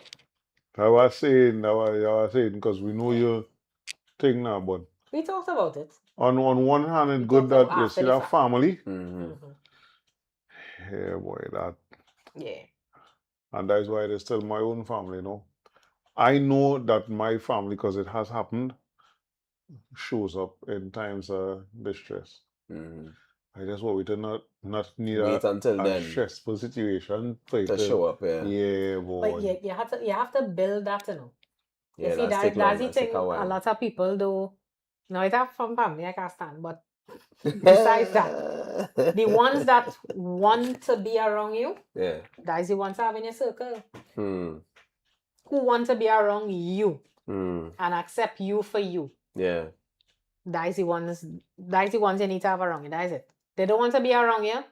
[SPEAKER 3] I was saying because we know your thing now, but
[SPEAKER 4] We talked about it.
[SPEAKER 3] on one hand it's
[SPEAKER 4] We
[SPEAKER 3] good
[SPEAKER 4] talked
[SPEAKER 3] that
[SPEAKER 4] about
[SPEAKER 3] you
[SPEAKER 4] after
[SPEAKER 3] see
[SPEAKER 4] the
[SPEAKER 3] that
[SPEAKER 4] fact.
[SPEAKER 3] family.
[SPEAKER 2] Mm-hmm.
[SPEAKER 3] Yeah, boy, that.
[SPEAKER 4] Yeah.
[SPEAKER 3] And that's why it is still my own family, I know that my family, because it has happened, shows up in times of distress.
[SPEAKER 2] Mm-hmm.
[SPEAKER 3] I just want we to not need
[SPEAKER 2] Wait until
[SPEAKER 3] a
[SPEAKER 2] then
[SPEAKER 3] stressful situation for it
[SPEAKER 2] to show up. Yeah.
[SPEAKER 3] Yeah, boy.
[SPEAKER 4] But you have to build that,
[SPEAKER 2] Yeah,
[SPEAKER 4] You see,
[SPEAKER 2] that's take long.
[SPEAKER 4] that's the
[SPEAKER 2] That's take
[SPEAKER 4] thing
[SPEAKER 2] a
[SPEAKER 4] a
[SPEAKER 2] while.
[SPEAKER 4] lot of people do. No, it's have from family, I can't stand. But besides that, the ones that want to be around you,
[SPEAKER 2] Yeah.
[SPEAKER 4] that's the ones that have in your circle.
[SPEAKER 2] Hmm.
[SPEAKER 4] Who want to be around you
[SPEAKER 2] Hmm.
[SPEAKER 4] and accept you for you.
[SPEAKER 2] Yeah.
[SPEAKER 4] That's the ones you need to have around you. That is it. They don't want to be around you.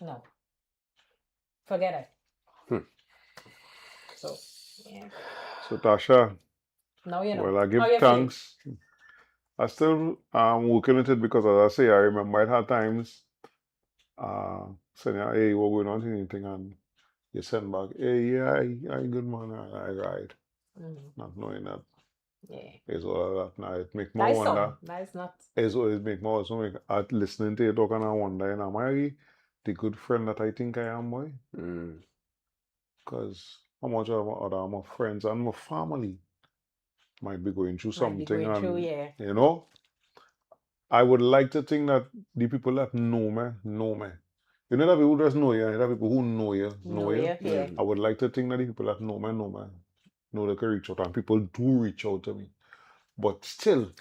[SPEAKER 4] No. Forget it. So, yeah.
[SPEAKER 3] So Tasha,
[SPEAKER 4] Now you know.
[SPEAKER 3] well, I give
[SPEAKER 4] How you
[SPEAKER 3] thanks. I still working with it because, as I say, I remember it had times saying, hey, what going on, anything, and you send back, hey, yeah, I good man, I ride. Not knowing that.
[SPEAKER 4] Yeah.
[SPEAKER 3] It's all of that now. It make me
[SPEAKER 4] That's
[SPEAKER 3] wonder.
[SPEAKER 4] all. That's not.
[SPEAKER 3] It's always make me also make listening to you talk and I wonder, am I the good friend that I think I am, boy? Because how much of my friends and my family might be going through something, and I would like to think that the people that know me. You know that people just know you, and that people who know you.
[SPEAKER 4] Yeah.
[SPEAKER 3] I would like to think that the people that know me. know they can reach out, and people do reach out to me. But still,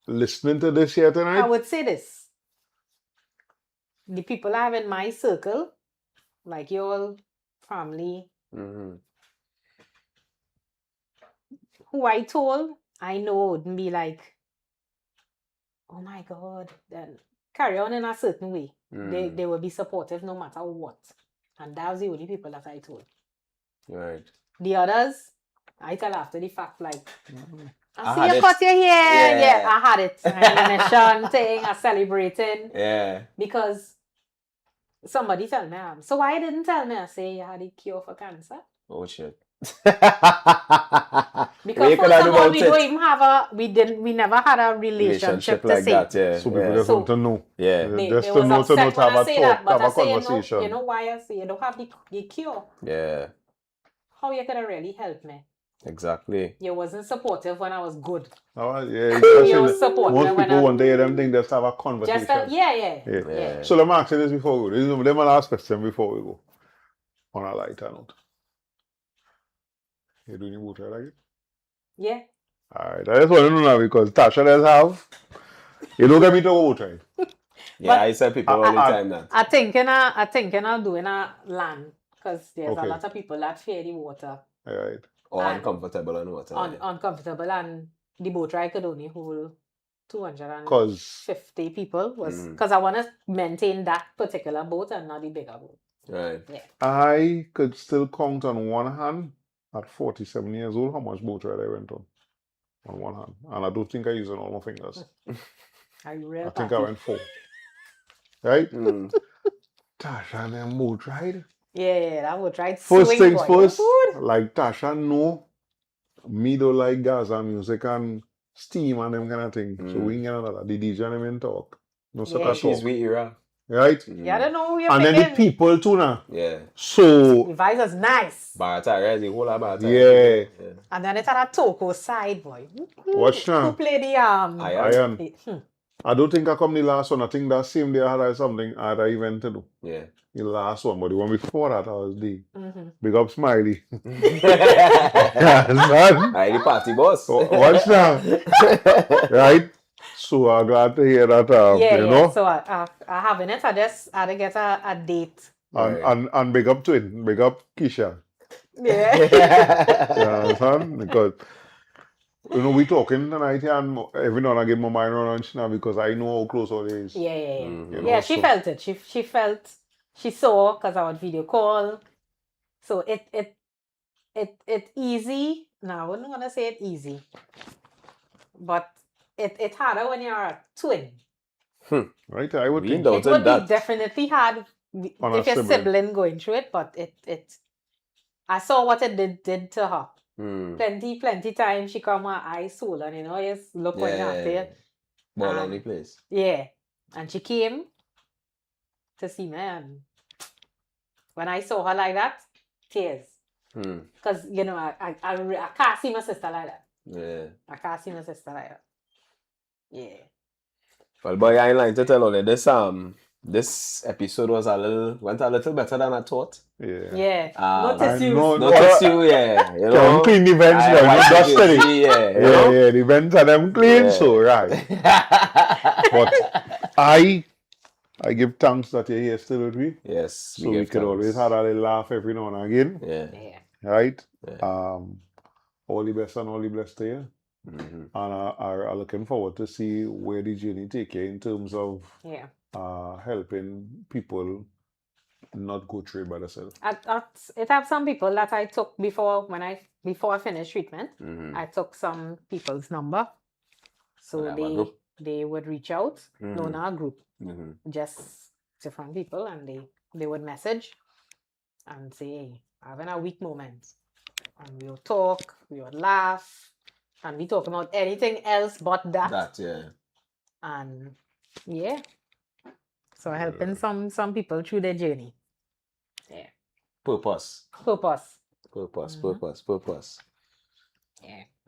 [SPEAKER 3] listening to this here
[SPEAKER 4] I
[SPEAKER 3] tonight,
[SPEAKER 4] would say this. The people I have in my circle, like your family,
[SPEAKER 2] Mm-hmm.
[SPEAKER 4] who I told, I know wouldn't be like, oh my God, then carry on in a certain way. They will be supportive no matter what. And that was the only people that I told.
[SPEAKER 2] Right.
[SPEAKER 4] The others, I tell after the fact, like,
[SPEAKER 2] I
[SPEAKER 4] I see
[SPEAKER 2] had
[SPEAKER 4] you
[SPEAKER 2] it.
[SPEAKER 4] cut your hair.
[SPEAKER 2] Yeah.
[SPEAKER 4] Yeah, I had it. I'm thing, I'm celebrating.
[SPEAKER 2] Yeah.
[SPEAKER 4] Because somebody tell me, so why didn't tell me? I say you had a cure for cancer.
[SPEAKER 2] Oh shit.
[SPEAKER 4] Because first of all, we don't even have we never had a relationship to
[SPEAKER 2] like
[SPEAKER 4] say.
[SPEAKER 2] that, yeah.
[SPEAKER 3] so people
[SPEAKER 2] yeah.
[SPEAKER 3] just want to know.
[SPEAKER 2] Yeah.
[SPEAKER 3] Just
[SPEAKER 4] They
[SPEAKER 3] to
[SPEAKER 4] was
[SPEAKER 3] know,
[SPEAKER 4] upset
[SPEAKER 3] to
[SPEAKER 4] when
[SPEAKER 3] have
[SPEAKER 4] I
[SPEAKER 3] a
[SPEAKER 4] say that,
[SPEAKER 3] talk,
[SPEAKER 4] but
[SPEAKER 3] have
[SPEAKER 4] I
[SPEAKER 3] a
[SPEAKER 4] say,
[SPEAKER 3] conversation.
[SPEAKER 4] you know why I say you don't have the cure.
[SPEAKER 2] Yeah.
[SPEAKER 4] How you could have really helped me?
[SPEAKER 2] Exactly.
[SPEAKER 4] You wasn't supportive when I was good.
[SPEAKER 3] Oh, yeah,
[SPEAKER 4] You was supportive
[SPEAKER 3] most
[SPEAKER 4] when
[SPEAKER 3] people
[SPEAKER 4] I
[SPEAKER 3] want to hear them thing, just have a conversation.
[SPEAKER 4] just yeah.
[SPEAKER 3] So let me ask you this before we go. This is my last question before we go. On a lighter note. You doing your boot ride again?
[SPEAKER 4] Yeah.
[SPEAKER 3] Alright, I just want to know now because Tasha does have. You don't get me to boat ride.
[SPEAKER 2] Yeah,
[SPEAKER 4] But
[SPEAKER 2] I tell people all the time that.
[SPEAKER 4] I thinking I'll do in a land because there's a lot of people that fear the water.
[SPEAKER 3] Alright.
[SPEAKER 2] Or
[SPEAKER 4] And
[SPEAKER 2] uncomfortable and water.
[SPEAKER 4] Uncomfortable, and the boat ride could only hold 250 people because I want to maintain that particular boat and not the bigger boat.
[SPEAKER 2] Right.
[SPEAKER 4] Yeah.
[SPEAKER 3] I could still count on one hand at 47 years old how much boat ride I went on one hand. And I don't think I used all my fingers.
[SPEAKER 4] Are you real?
[SPEAKER 3] I think I went 4. Right?
[SPEAKER 2] Mm.
[SPEAKER 3] Tasha and them boat ride.
[SPEAKER 4] Yeah, that boat ride.
[SPEAKER 3] First
[SPEAKER 4] swing
[SPEAKER 3] things
[SPEAKER 4] boy.
[SPEAKER 3] first, like Tasha know, me don't like Gaza music and steam and them kind of thing. So we ain't gonna know that. The DJ and them in talk. No such a
[SPEAKER 2] She's
[SPEAKER 3] talk.
[SPEAKER 2] with era.
[SPEAKER 3] Right?
[SPEAKER 4] Yeah, I don't know who you're
[SPEAKER 3] And then
[SPEAKER 4] picking.
[SPEAKER 3] the people too now.
[SPEAKER 2] Yeah.
[SPEAKER 3] So
[SPEAKER 4] The vibe was nice.
[SPEAKER 2] Barata, the whole about
[SPEAKER 3] yeah.
[SPEAKER 4] And then it had a Toko side boy.
[SPEAKER 3] Watch now.
[SPEAKER 4] Who played the
[SPEAKER 3] Iron. I don't think I come the last one. I think that same day I had something I had an event to do.
[SPEAKER 2] Yeah.
[SPEAKER 3] The last one, but the one before that I was the big up Smiley.
[SPEAKER 2] Yeah, son. I the party boss.
[SPEAKER 3] Watch now. Right? So I'm glad to hear that. You know.
[SPEAKER 4] So I having it. I just had to get a date.
[SPEAKER 3] And big up Twin, big up Keisha.
[SPEAKER 4] Yeah.
[SPEAKER 3] You understand? Because you know we talking tonight and every now and I get my mind around now because I know how close all is.
[SPEAKER 4] Yeah.
[SPEAKER 3] You know,
[SPEAKER 4] Yeah, she felt it. She felt. She saw because I would video call. So it easy. Now I wouldn't want to say it easy, but it harder when you're a twin.
[SPEAKER 3] Right? I would think
[SPEAKER 4] it would be definitely hard if your sibling going through it, but it I saw what it did to her. Plenty times she come her eyes swollen, you know, just look when you're after it.
[SPEAKER 2] Ball on the place.
[SPEAKER 4] Yeah. And she came to see me, and when I saw her like that, tears. Because you know, I can't see my sister like that.
[SPEAKER 2] Yeah.
[SPEAKER 4] I can't see my sister like that. Yeah.
[SPEAKER 2] Well, boy, I ain't lying to tell you this episode went a little better than I thought.
[SPEAKER 4] Yeah.
[SPEAKER 2] Notice
[SPEAKER 4] you,
[SPEAKER 2] yeah. You know,
[SPEAKER 3] clean the vents now, just steady. Yeah, the vents are them clean, so right. But I give thanks that you're here still with me.
[SPEAKER 2] Yes.
[SPEAKER 3] So we could always have a little laugh every now and again.
[SPEAKER 2] Yeah.
[SPEAKER 3] Right?
[SPEAKER 2] Yeah.
[SPEAKER 3] All the best and all the best to you. And I'm looking forward to see where the journey take you in terms of helping people not go through it by themselves.
[SPEAKER 4] It have some people that I took before I finished treatment. I took some people's number, so they would reach out. No, not a group, just different people, and they would message and say, "Hey, having a weak moment," and we would talk, we would laugh. And we talk about anything else but that. And yeah. So helping some people through their journey. Yeah.
[SPEAKER 2] Purpose.
[SPEAKER 4] Yeah.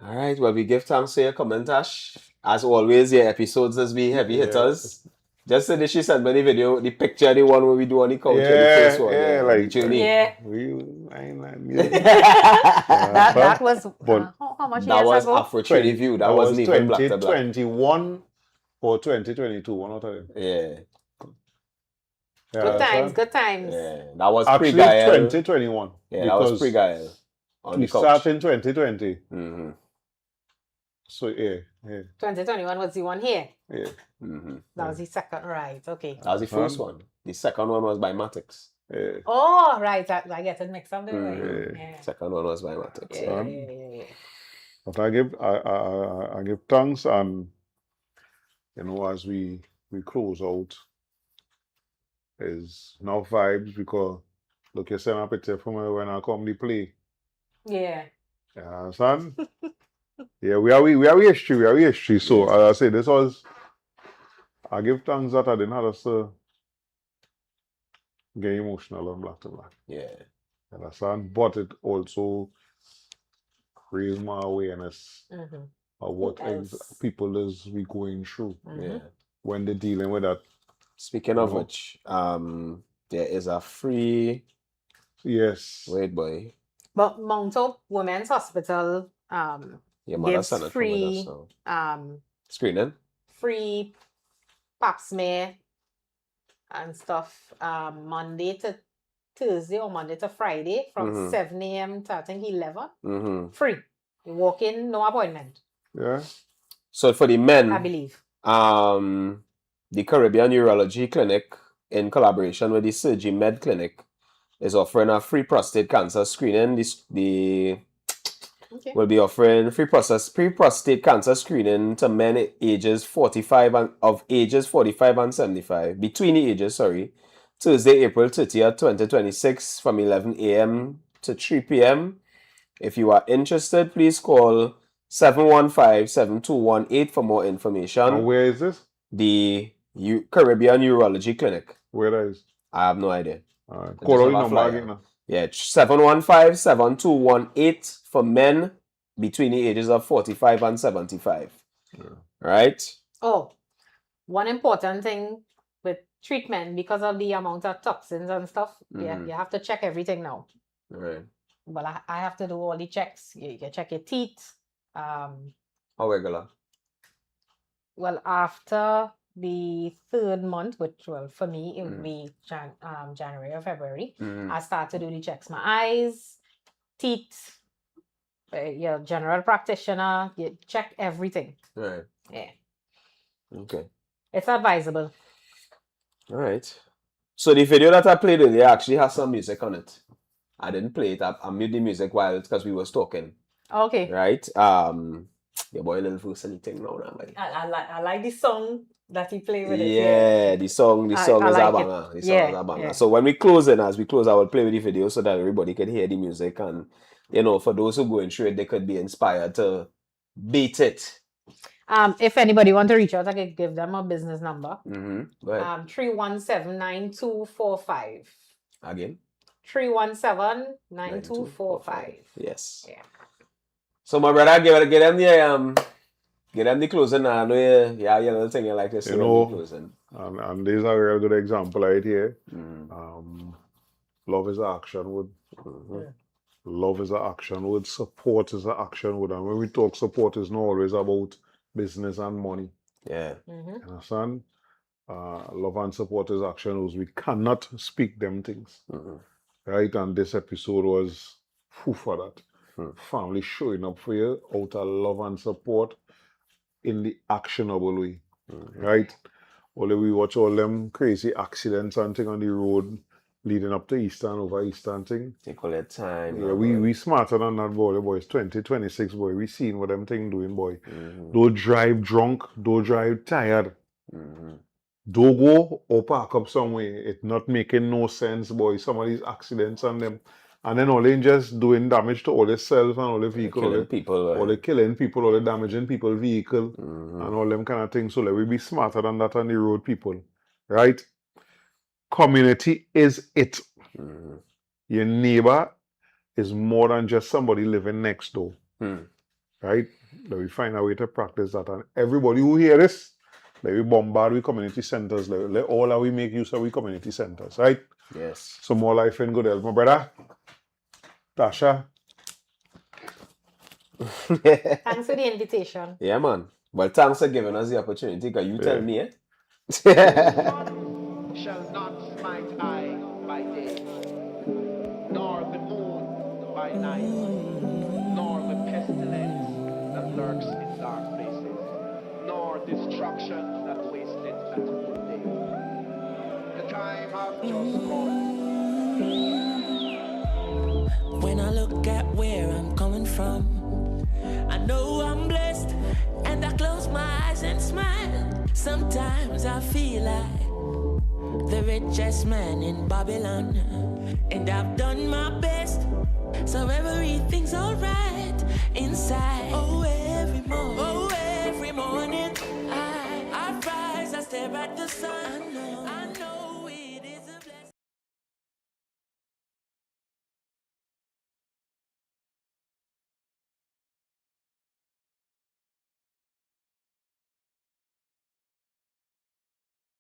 [SPEAKER 2] All right. Well, we give thanks for your comment, Ash. As always, your episodes has been heavy hitters. Just so that she sent me the video, the picture, the one where we do on the couch, the first one,
[SPEAKER 3] yeah,
[SPEAKER 2] the
[SPEAKER 3] like
[SPEAKER 2] journey.
[SPEAKER 4] Yeah.
[SPEAKER 3] I ain't like
[SPEAKER 4] That was
[SPEAKER 3] but
[SPEAKER 4] how much
[SPEAKER 2] That
[SPEAKER 4] years
[SPEAKER 2] was
[SPEAKER 4] ago?
[SPEAKER 2] Afro Trinity View. That wasn't
[SPEAKER 3] was
[SPEAKER 2] even Black to Black.
[SPEAKER 3] 2021 or 2022, one of them.
[SPEAKER 2] Yeah.
[SPEAKER 4] Good times,
[SPEAKER 3] So
[SPEAKER 4] good times.
[SPEAKER 2] Yeah. That was
[SPEAKER 3] actually
[SPEAKER 2] pre-Gael.
[SPEAKER 3] 2021.
[SPEAKER 2] Yeah, that was
[SPEAKER 3] because
[SPEAKER 2] pre-Gael. On
[SPEAKER 3] we
[SPEAKER 2] the couch.
[SPEAKER 3] start in 2020.
[SPEAKER 2] Mm-hmm.
[SPEAKER 3] So yeah.
[SPEAKER 4] 2021 was the one here.
[SPEAKER 3] Yeah.
[SPEAKER 2] Mm-hmm.
[SPEAKER 4] That was the second, right? Okay.
[SPEAKER 2] That was the first one. The second one was by Matix.
[SPEAKER 3] Yeah.
[SPEAKER 4] Oh, right. I get it mixed up there. Right?
[SPEAKER 2] Mhm.
[SPEAKER 4] Yeah.
[SPEAKER 2] Second one was by Matix.
[SPEAKER 4] Yeah,
[SPEAKER 2] Yeah.
[SPEAKER 4] yeah.
[SPEAKER 3] But I give thanks, and as we close out is now vibes, because look, you send a picture for me when I come to play.
[SPEAKER 4] Yeah.
[SPEAKER 3] You understand? Yeah, we are history. So
[SPEAKER 2] Yes.
[SPEAKER 3] as I say, this was, I give thanks that I didn't have to get emotional on Black to Black.
[SPEAKER 2] Yeah.
[SPEAKER 3] You understand? But it also raised my awareness
[SPEAKER 4] Mhm.
[SPEAKER 3] of what
[SPEAKER 4] else?
[SPEAKER 3] people is we going through
[SPEAKER 2] Yeah.
[SPEAKER 3] when they're dealing with that.
[SPEAKER 2] Speaking of
[SPEAKER 3] No.
[SPEAKER 2] which, there is a free
[SPEAKER 3] Yes.
[SPEAKER 2] wait boy.
[SPEAKER 4] But Mount Hope Women's Hospital
[SPEAKER 2] Your mother
[SPEAKER 4] gives
[SPEAKER 2] sent it from with us,
[SPEAKER 4] free
[SPEAKER 2] so.
[SPEAKER 4] um
[SPEAKER 2] Screening?
[SPEAKER 4] free pap smear and stuff Monday to Thursday or Monday to Friday from
[SPEAKER 2] Mhm.
[SPEAKER 4] 7 a.m. to I think 11.
[SPEAKER 2] Mm-hmm.
[SPEAKER 4] Free. You walk in, no appointment,
[SPEAKER 3] Yeah.
[SPEAKER 2] So for the
[SPEAKER 4] I
[SPEAKER 2] men,
[SPEAKER 4] believe.
[SPEAKER 2] the Caribbean Urology Clinic, in collaboration with the Surgery Med Clinic, is offering a free prostate cancer screening.
[SPEAKER 4] Okay.
[SPEAKER 2] Will be offering free prostate cancer screening to men ages 45 and 75, between the ages, Thursday, April 30th, 2026, from 11 a.m. to 3 p.m. If you are interested, please call 715-7218 for more information.
[SPEAKER 3] And where is this?
[SPEAKER 2] The Caribbean Urology Clinic.
[SPEAKER 3] Where that is?
[SPEAKER 2] I have no idea.
[SPEAKER 3] All right.
[SPEAKER 2] I
[SPEAKER 3] Call
[SPEAKER 2] just
[SPEAKER 3] out the
[SPEAKER 2] have a
[SPEAKER 3] number
[SPEAKER 2] flyer.
[SPEAKER 3] again now.
[SPEAKER 2] Yeah, 715-7218 for men between the ages of 45 and 75.
[SPEAKER 3] Yeah.
[SPEAKER 2] Right?
[SPEAKER 4] Oh, one important thing with treatment, because of the amount of toxins and stuff,
[SPEAKER 2] Mhm.
[SPEAKER 4] you have to check everything now.
[SPEAKER 2] Right.
[SPEAKER 4] Well, I have to do all the checks. You can check your teeth.
[SPEAKER 2] How regular?
[SPEAKER 4] Well, after the third month, which, well, for me, it would
[SPEAKER 2] Mhm.
[SPEAKER 4] be January or February,
[SPEAKER 2] Mhm.
[SPEAKER 4] I start to do the checks. My eyes, teeth, your general practitioner, you check everything.
[SPEAKER 2] Right.
[SPEAKER 4] Yeah.
[SPEAKER 2] Okay.
[SPEAKER 4] It's advisable.
[SPEAKER 2] All right. So the video that I played earlier actually has some music on it. I didn't play it. I mute the music while because we was talking.
[SPEAKER 4] Okay.
[SPEAKER 2] Right? Your boy little first anything now, buddy.
[SPEAKER 4] I like the song that he played with it.
[SPEAKER 2] Yeah, the song
[SPEAKER 4] I
[SPEAKER 2] is a
[SPEAKER 4] like it.
[SPEAKER 2] banger. The song
[SPEAKER 4] Yeah,
[SPEAKER 2] is a banger.
[SPEAKER 4] yeah.
[SPEAKER 2] So when as we close, I will play with the video so that everybody can hear the music, and for those who going through it, they could be inspired to beat it.
[SPEAKER 4] If anybody want to reach out, I can give them a business number.
[SPEAKER 2] Mm-hmm. Go ahead.
[SPEAKER 4] 317-9245.
[SPEAKER 2] Again.
[SPEAKER 4] 317-9245.
[SPEAKER 2] Yes.
[SPEAKER 4] Yeah.
[SPEAKER 2] So my brother, get them the closing. I know you little thing you like to say the closing.
[SPEAKER 3] And these are a real good example right here.
[SPEAKER 2] Mm-hmm.
[SPEAKER 3] Love is an action word.
[SPEAKER 2] Mm-hmm.
[SPEAKER 3] Love is an action word. Support is an action word. And when we talk support, it's not always about business and money.
[SPEAKER 2] Yeah.
[SPEAKER 4] Mm-hmm.
[SPEAKER 3] Understand? Love and support is action words. We cannot speak them things.
[SPEAKER 2] Mm-hmm.
[SPEAKER 3] Right? And this episode was for that. Family showing up for you out of love and support in the actionable way.
[SPEAKER 2] Mm-hmm.
[SPEAKER 3] Right? Only we watch all them crazy accidents and thing on the road leading up to Easter and over Easter and thing.
[SPEAKER 2] Take all that time.
[SPEAKER 3] Yeah, we smarter than that, boy. The boy is 2026, boy. We seen what them thing doing, boy.
[SPEAKER 2] Mm-hmm.
[SPEAKER 3] Don't drive drunk. Don't drive tired.
[SPEAKER 2] Mm-hmm.
[SPEAKER 3] Don't go or park up somewhere. It's not making no sense, boy. Some of these accidents and them. And then all they just doing damage to all the self and all the vehicle.
[SPEAKER 2] Killing people.
[SPEAKER 3] All the killing people, all the damaging people vehicle.
[SPEAKER 2] Mm-hmm.
[SPEAKER 3] And all them kind of things. So let we be smarter than that on the road, people. Right? Community is it.
[SPEAKER 2] Mm-hmm.
[SPEAKER 3] Your neighbor is more than just somebody living next door. Right? Let we find a way to practice that. And everybody who hear this, Like we bombard with community centers. Like all of we make use of we community centers, right?
[SPEAKER 2] Yes.
[SPEAKER 3] So more life and good health. My brother, Tasha.
[SPEAKER 4] Thanks for the invitation.
[SPEAKER 2] Yeah, man. Well, thanks for giving us the opportunity, because you tell
[SPEAKER 3] Yeah.
[SPEAKER 2] me, eh?
[SPEAKER 5] Sun shall not smite eye by day, nor the moon by night, nor the pestilence that lurks in dark places, nor destruction that wasteth at noonday. The time hath just gone.
[SPEAKER 6] When I look at where I'm coming from, I know I'm blessed, and I close my eyes and smile. Sometimes I feel like the richest man in Babylon, and I've done my best, so everything's alright inside. Oh, every morning I rise, I stare at the sun. I know